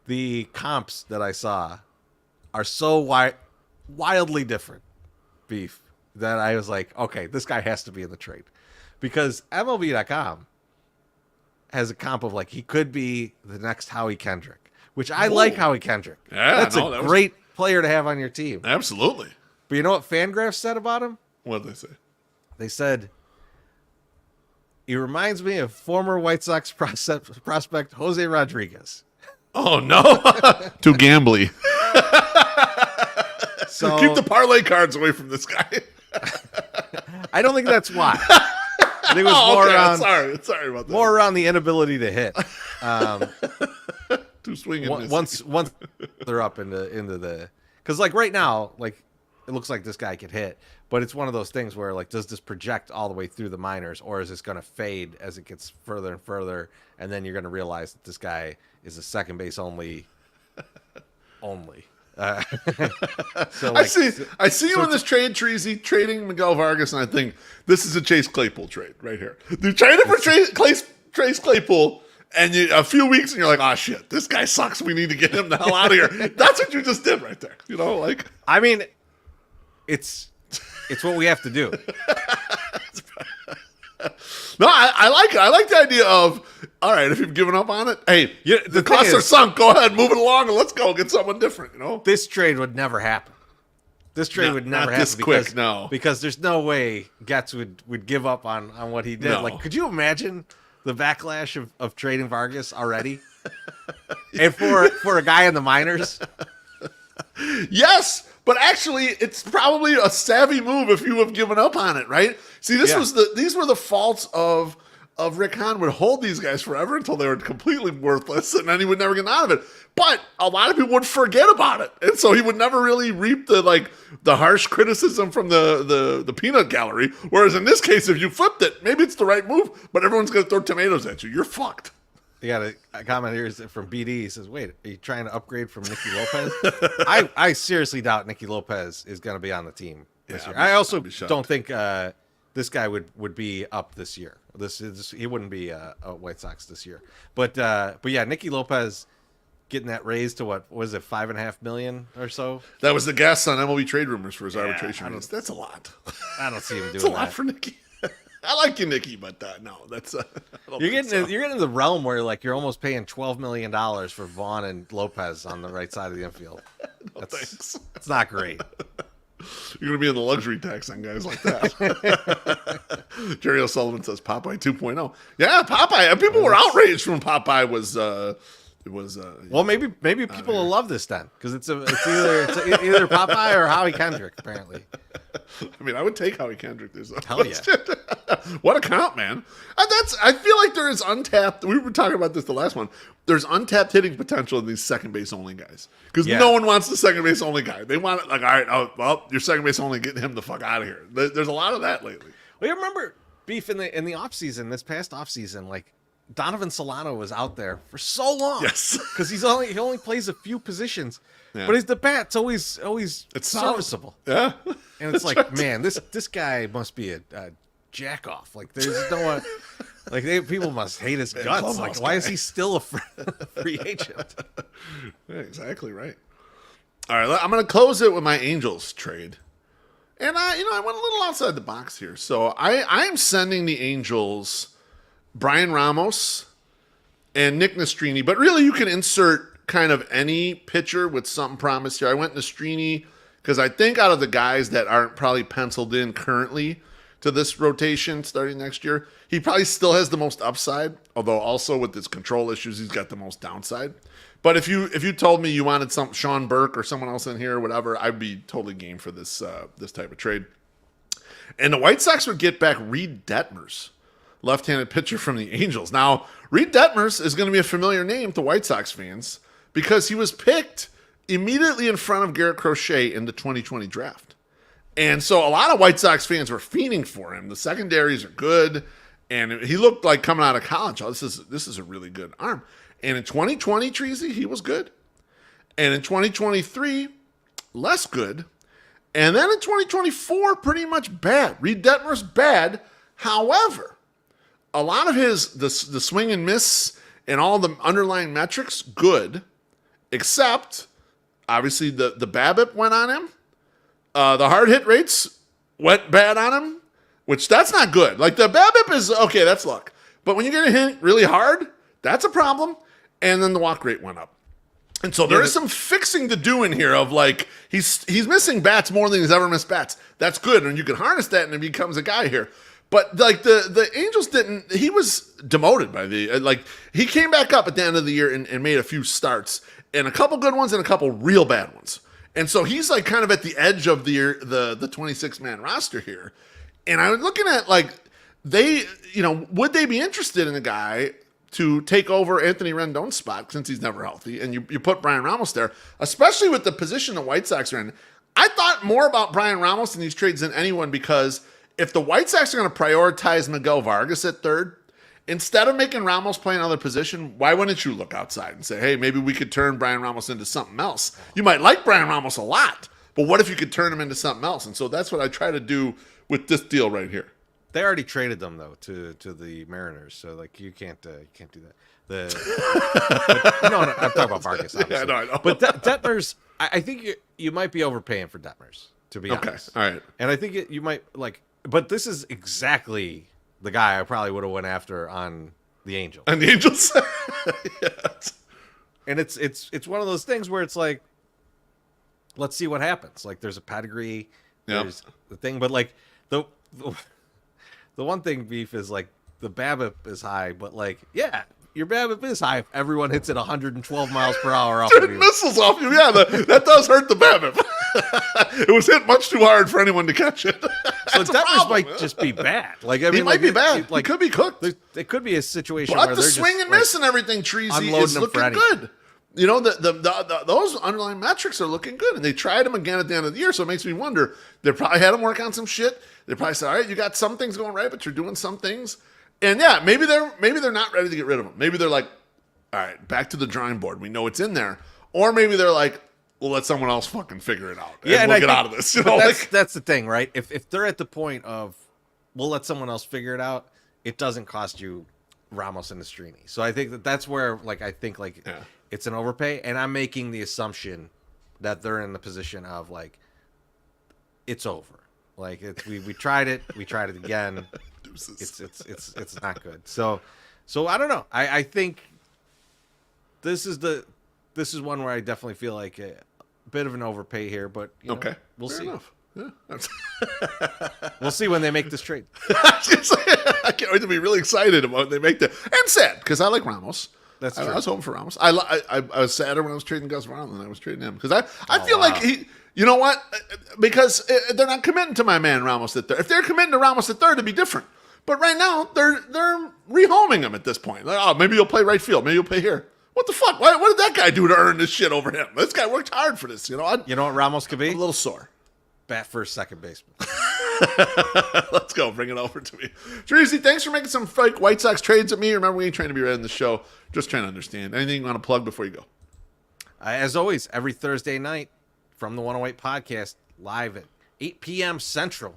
the comps that I saw are so wildly different, Beef, that I was like, okay, this guy has to be in the trade. Because MLB.com has a comp of like he could be the next Howie Kendrick, which I like Howie Kendrick. Yeah, That's a great player to have on your team. Absolutely. But you know what Fangraphs said about him? What did they say? They said, he reminds me of former White Sox prospect Jose Rodriguez. Oh, no. Too gambly. So keep the parlay cards away from this guy. I don't think that's why. I think it was more around. Sorry about that. More around the inability to hit. Too swinging. Once they're up into the, because like right now, like it looks like this guy could hit, but it's one of those things where like, does this project all the way through the minors, or is this going to fade as it gets further and further, and then you're going to realize that this guy is a second base only. So like, I see you in this trade, Treasy, trading Miguel Vargas, and I think this is a Chase Claypool trade right here. You traded for Chase Claypool, and a few weeks, and you're like, oh shit, this guy sucks. We need to get him the hell out of here. That's what you just did right there. You know, like I mean, it's what we have to do. No, I like it. I like the idea of, all right, if you've given up on it, hey, the costs are sunk. Go ahead, move it along, and let's go get someone different. You know, this trade would never happen. This trade would never happen because there's no way Getz would give up on what he did. No. Like, could you imagine the backlash of trading Vargas already? And for a guy in the minors? Yes, but actually, it's probably a savvy move if you have given up on it, right? See, these were the faults of Rick Hahn. Would hold these guys forever until they were completely worthless, and then he would never get out of it. But a lot of people would forget about it, and so he would never really reap the harsh criticism from the peanut gallery. Whereas in this case, if you flipped it, maybe it's the right move, but everyone's going to throw tomatoes at you. You're fucked. You got a comment here from BD. He says, wait, are you trying to upgrade from Nicky Lopez? I seriously doubt Nicky Lopez is going to be on the team this year. I also don't think this guy would be up this year. He wouldn't be a White Sox this year. But yeah, Nicky Lopez getting that raise to what was it, $5.5 million or so? That was the guess on MLB trade rumors for his arbitration. That's a lot. I don't see him doing that. It's a lot for Nicky. I like you, Nikki, but no, that's You're getting the realm where like you're almost paying $12 million for Vaughn and Lopez on the right side of the infield. Thanks. It's not great. You're going to be in the luxury tax on guys like that. Jerry O'Sullivan says Popeye 2.0. Yeah, Popeye. People were outraged when Popeye was. Well, maybe people will love this then because it's either Popeye or Howie Kendrick apparently. I mean, I would take Howie Kendrick. Hell yeah! What a count, man! I feel like there is untapped. We were talking about this the last one. There's untapped hitting potential in these second base only guys because no one wants the second base only guy. They want it like, all right, well, you're second base only, getting him the fuck out of here. There's a lot of that lately. Well, you remember Beef in the off season, this past off season, like Donovan Solano was out there for so long. Yes, because he only plays a few positions, but the bat's always it's serviceable. Yeah, and it's like, man, this guy must be a jack off. Like there's no one. Like people must hate his guts. Like why is he still a free agent? Yeah, exactly right. All right, I'm going to close it with my Angels trade, and I went a little outside the box here. So I am sending the Angels Brian Ramos and Nick Nastrini, but really you can insert kind of any pitcher with something promised here. I went Nastrini because I think out of the guys that aren't probably penciled in currently to this rotation starting next year, he probably still has the most upside, although also with his control issues, he's got the most downside. But if you told me you wanted some Sean Burke or someone else in here or whatever, I'd be totally game for this type of trade. And the White Sox would get back Reed Detmers, left-handed pitcher from the Angels. Now, Reed Detmers is going to be a familiar name to White Sox fans because he was picked immediately in front of Garrett Crochet in the 2020 draft. And so a lot of White Sox fans were fiending for him. The secondaries are good, and he looked like coming out of college. Oh, this is a really good arm. And in 2020, Treasy, he was good. And in 2023, less good. And then in 2024, pretty much bad. Reed Detmer's bad. However, a lot of the swing and miss and all the underlying metrics, good. Except, obviously, the BABIP went on him. The hard hit rates went bad on him, which that's not good. Like the BABIP is okay, that's luck. But when you get a hit really hard, that's a problem. And then the walk rate went up. And so there is some fixing to do in here of like he's missing bats more than he's ever missed bats. That's good, and you can harness that, and he becomes a guy here. But like the Angels didn't. He was demoted by he came back up at the end of the year and made a few starts, and a couple good ones and a couple real bad ones. And so he's like kind of at the edge of the 26-man roster here. And I was looking at like would they be interested in a guy to take over Anthony Rendon's spot since he's never healthy? And you put Brian Ramos there, especially with the position the White Sox are in. I thought more about Brian Ramos in these trades than anyone because if the White Sox are going to prioritize Miguel Vargas at third, instead of making Ramos play another position, why wouldn't you look outside and say, hey, maybe we could turn Brian Ramos into something else? You might like Brian Ramos a lot, but what if you could turn him into something else? And so that's what I try to do with this deal right here. They already traded them though to the Mariners, so like you can't do that. No, I'm talking about Vargas. Obviously. Yeah, no, I know. But Detmers, I think you might be overpaying for Detmers, to be honest. Okay, all right. And I think you might like, but this is exactly the guy I probably would have went after on the Angels. And the Angels, yes. And it's one of those things where it's like, let's see what happens. Like there's a pedigree, there's the thing, but like the one thing, Beef, is like the BABIP is high, but like your BABIP is high if everyone hits it 112 miles per hour off of you. Missiles off you, yeah, that does hurt the BABIP. It was hit much too hard for anyone to catch it. So Detmers might just be bad. Like I mean, he might be bad. He could be cooked. It could be a situation but where the they're swing just, and miss and everything, Treasy, is looking good. You know, those underlying metrics are looking good, and they tried him again at the end of the year. So it makes me wonder. They probably had him work on some shit. They probably said, "All right, you got some things going right, but you're doing some things." And yeah, maybe they're not ready to get rid of him. Maybe they're like, "All right, back to the drawing board. We know it's in there." Or maybe they're like, "We'll let someone else fucking figure it out. And we'll get out of this." You know, that's the thing, right? If they're at the point of, we'll let someone else figure it out, it doesn't cost you Ramos and Nastrini. So I think that's where it's an overpay, and I'm making the assumption that they're in the position of like it's over. Like we tried it again. It's not good. So I don't know. I think this is one where I definitely feel like a bit of an overpay here, but Okay. we'll Fair see. enough. Yeah. We'll see when they make this trade. I can't wait to be really excited about when they make that. And sad, because I like Ramos. That's I true. was hoping for Ramos. I was sadder when I was trading Gus Brown than I was trading him. Because I feel wow. like he, you know what? Because they're not committing to my man Ramos at third. If they're committing to Ramos at third, it'd be different. But right now, they're rehoming him at this point. Like, oh, maybe you'll play right field. Maybe you'll play here. What the fuck? What did that guy do to earn this shit over him? This guy worked hard for this. You know what? You know what Ramos could be? I'm a little sore. Bat first, second baseman. Let's go. Bring it over to me. Treasy, thanks for making some fake White Sox trades at me. Remember, we ain't trying to be right in the show. Just trying to understand. Anything you want to plug before you go? As always, every Thursday night from the 108 Podcast, live at 8 p.m. Central.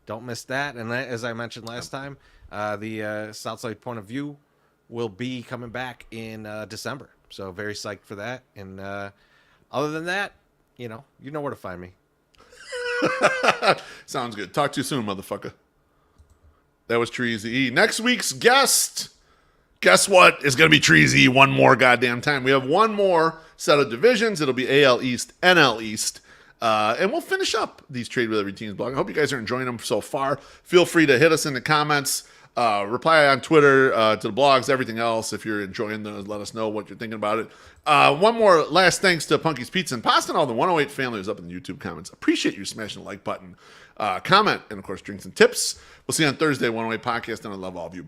Don't miss that. And as I mentioned last time, the Southside Point of View will be coming back in December. So very psyched for that. And other than that, you know where to find me. Sounds good. Talk to you soon, motherfucker. That was Treasy E. Next week's guest, guess what? Is going to be Treasy one more goddamn time. We have one more set of divisions. It'll be AL East, NL East. And we'll finish up these Trade with Every Team's blog. I hope you guys are enjoying them so far. Feel free to hit us in the comments. Reply on Twitter, to the blogs, everything else. If you're enjoying those, let us know what you're thinking about it. One more last thanks to Punky's Pizza and Pasta and all the 108 family who's up in the YouTube comments. Appreciate you smashing the like button, comment, and of course, drinks and tips. We'll see you on Thursday, 108 Podcast, and I love all of you.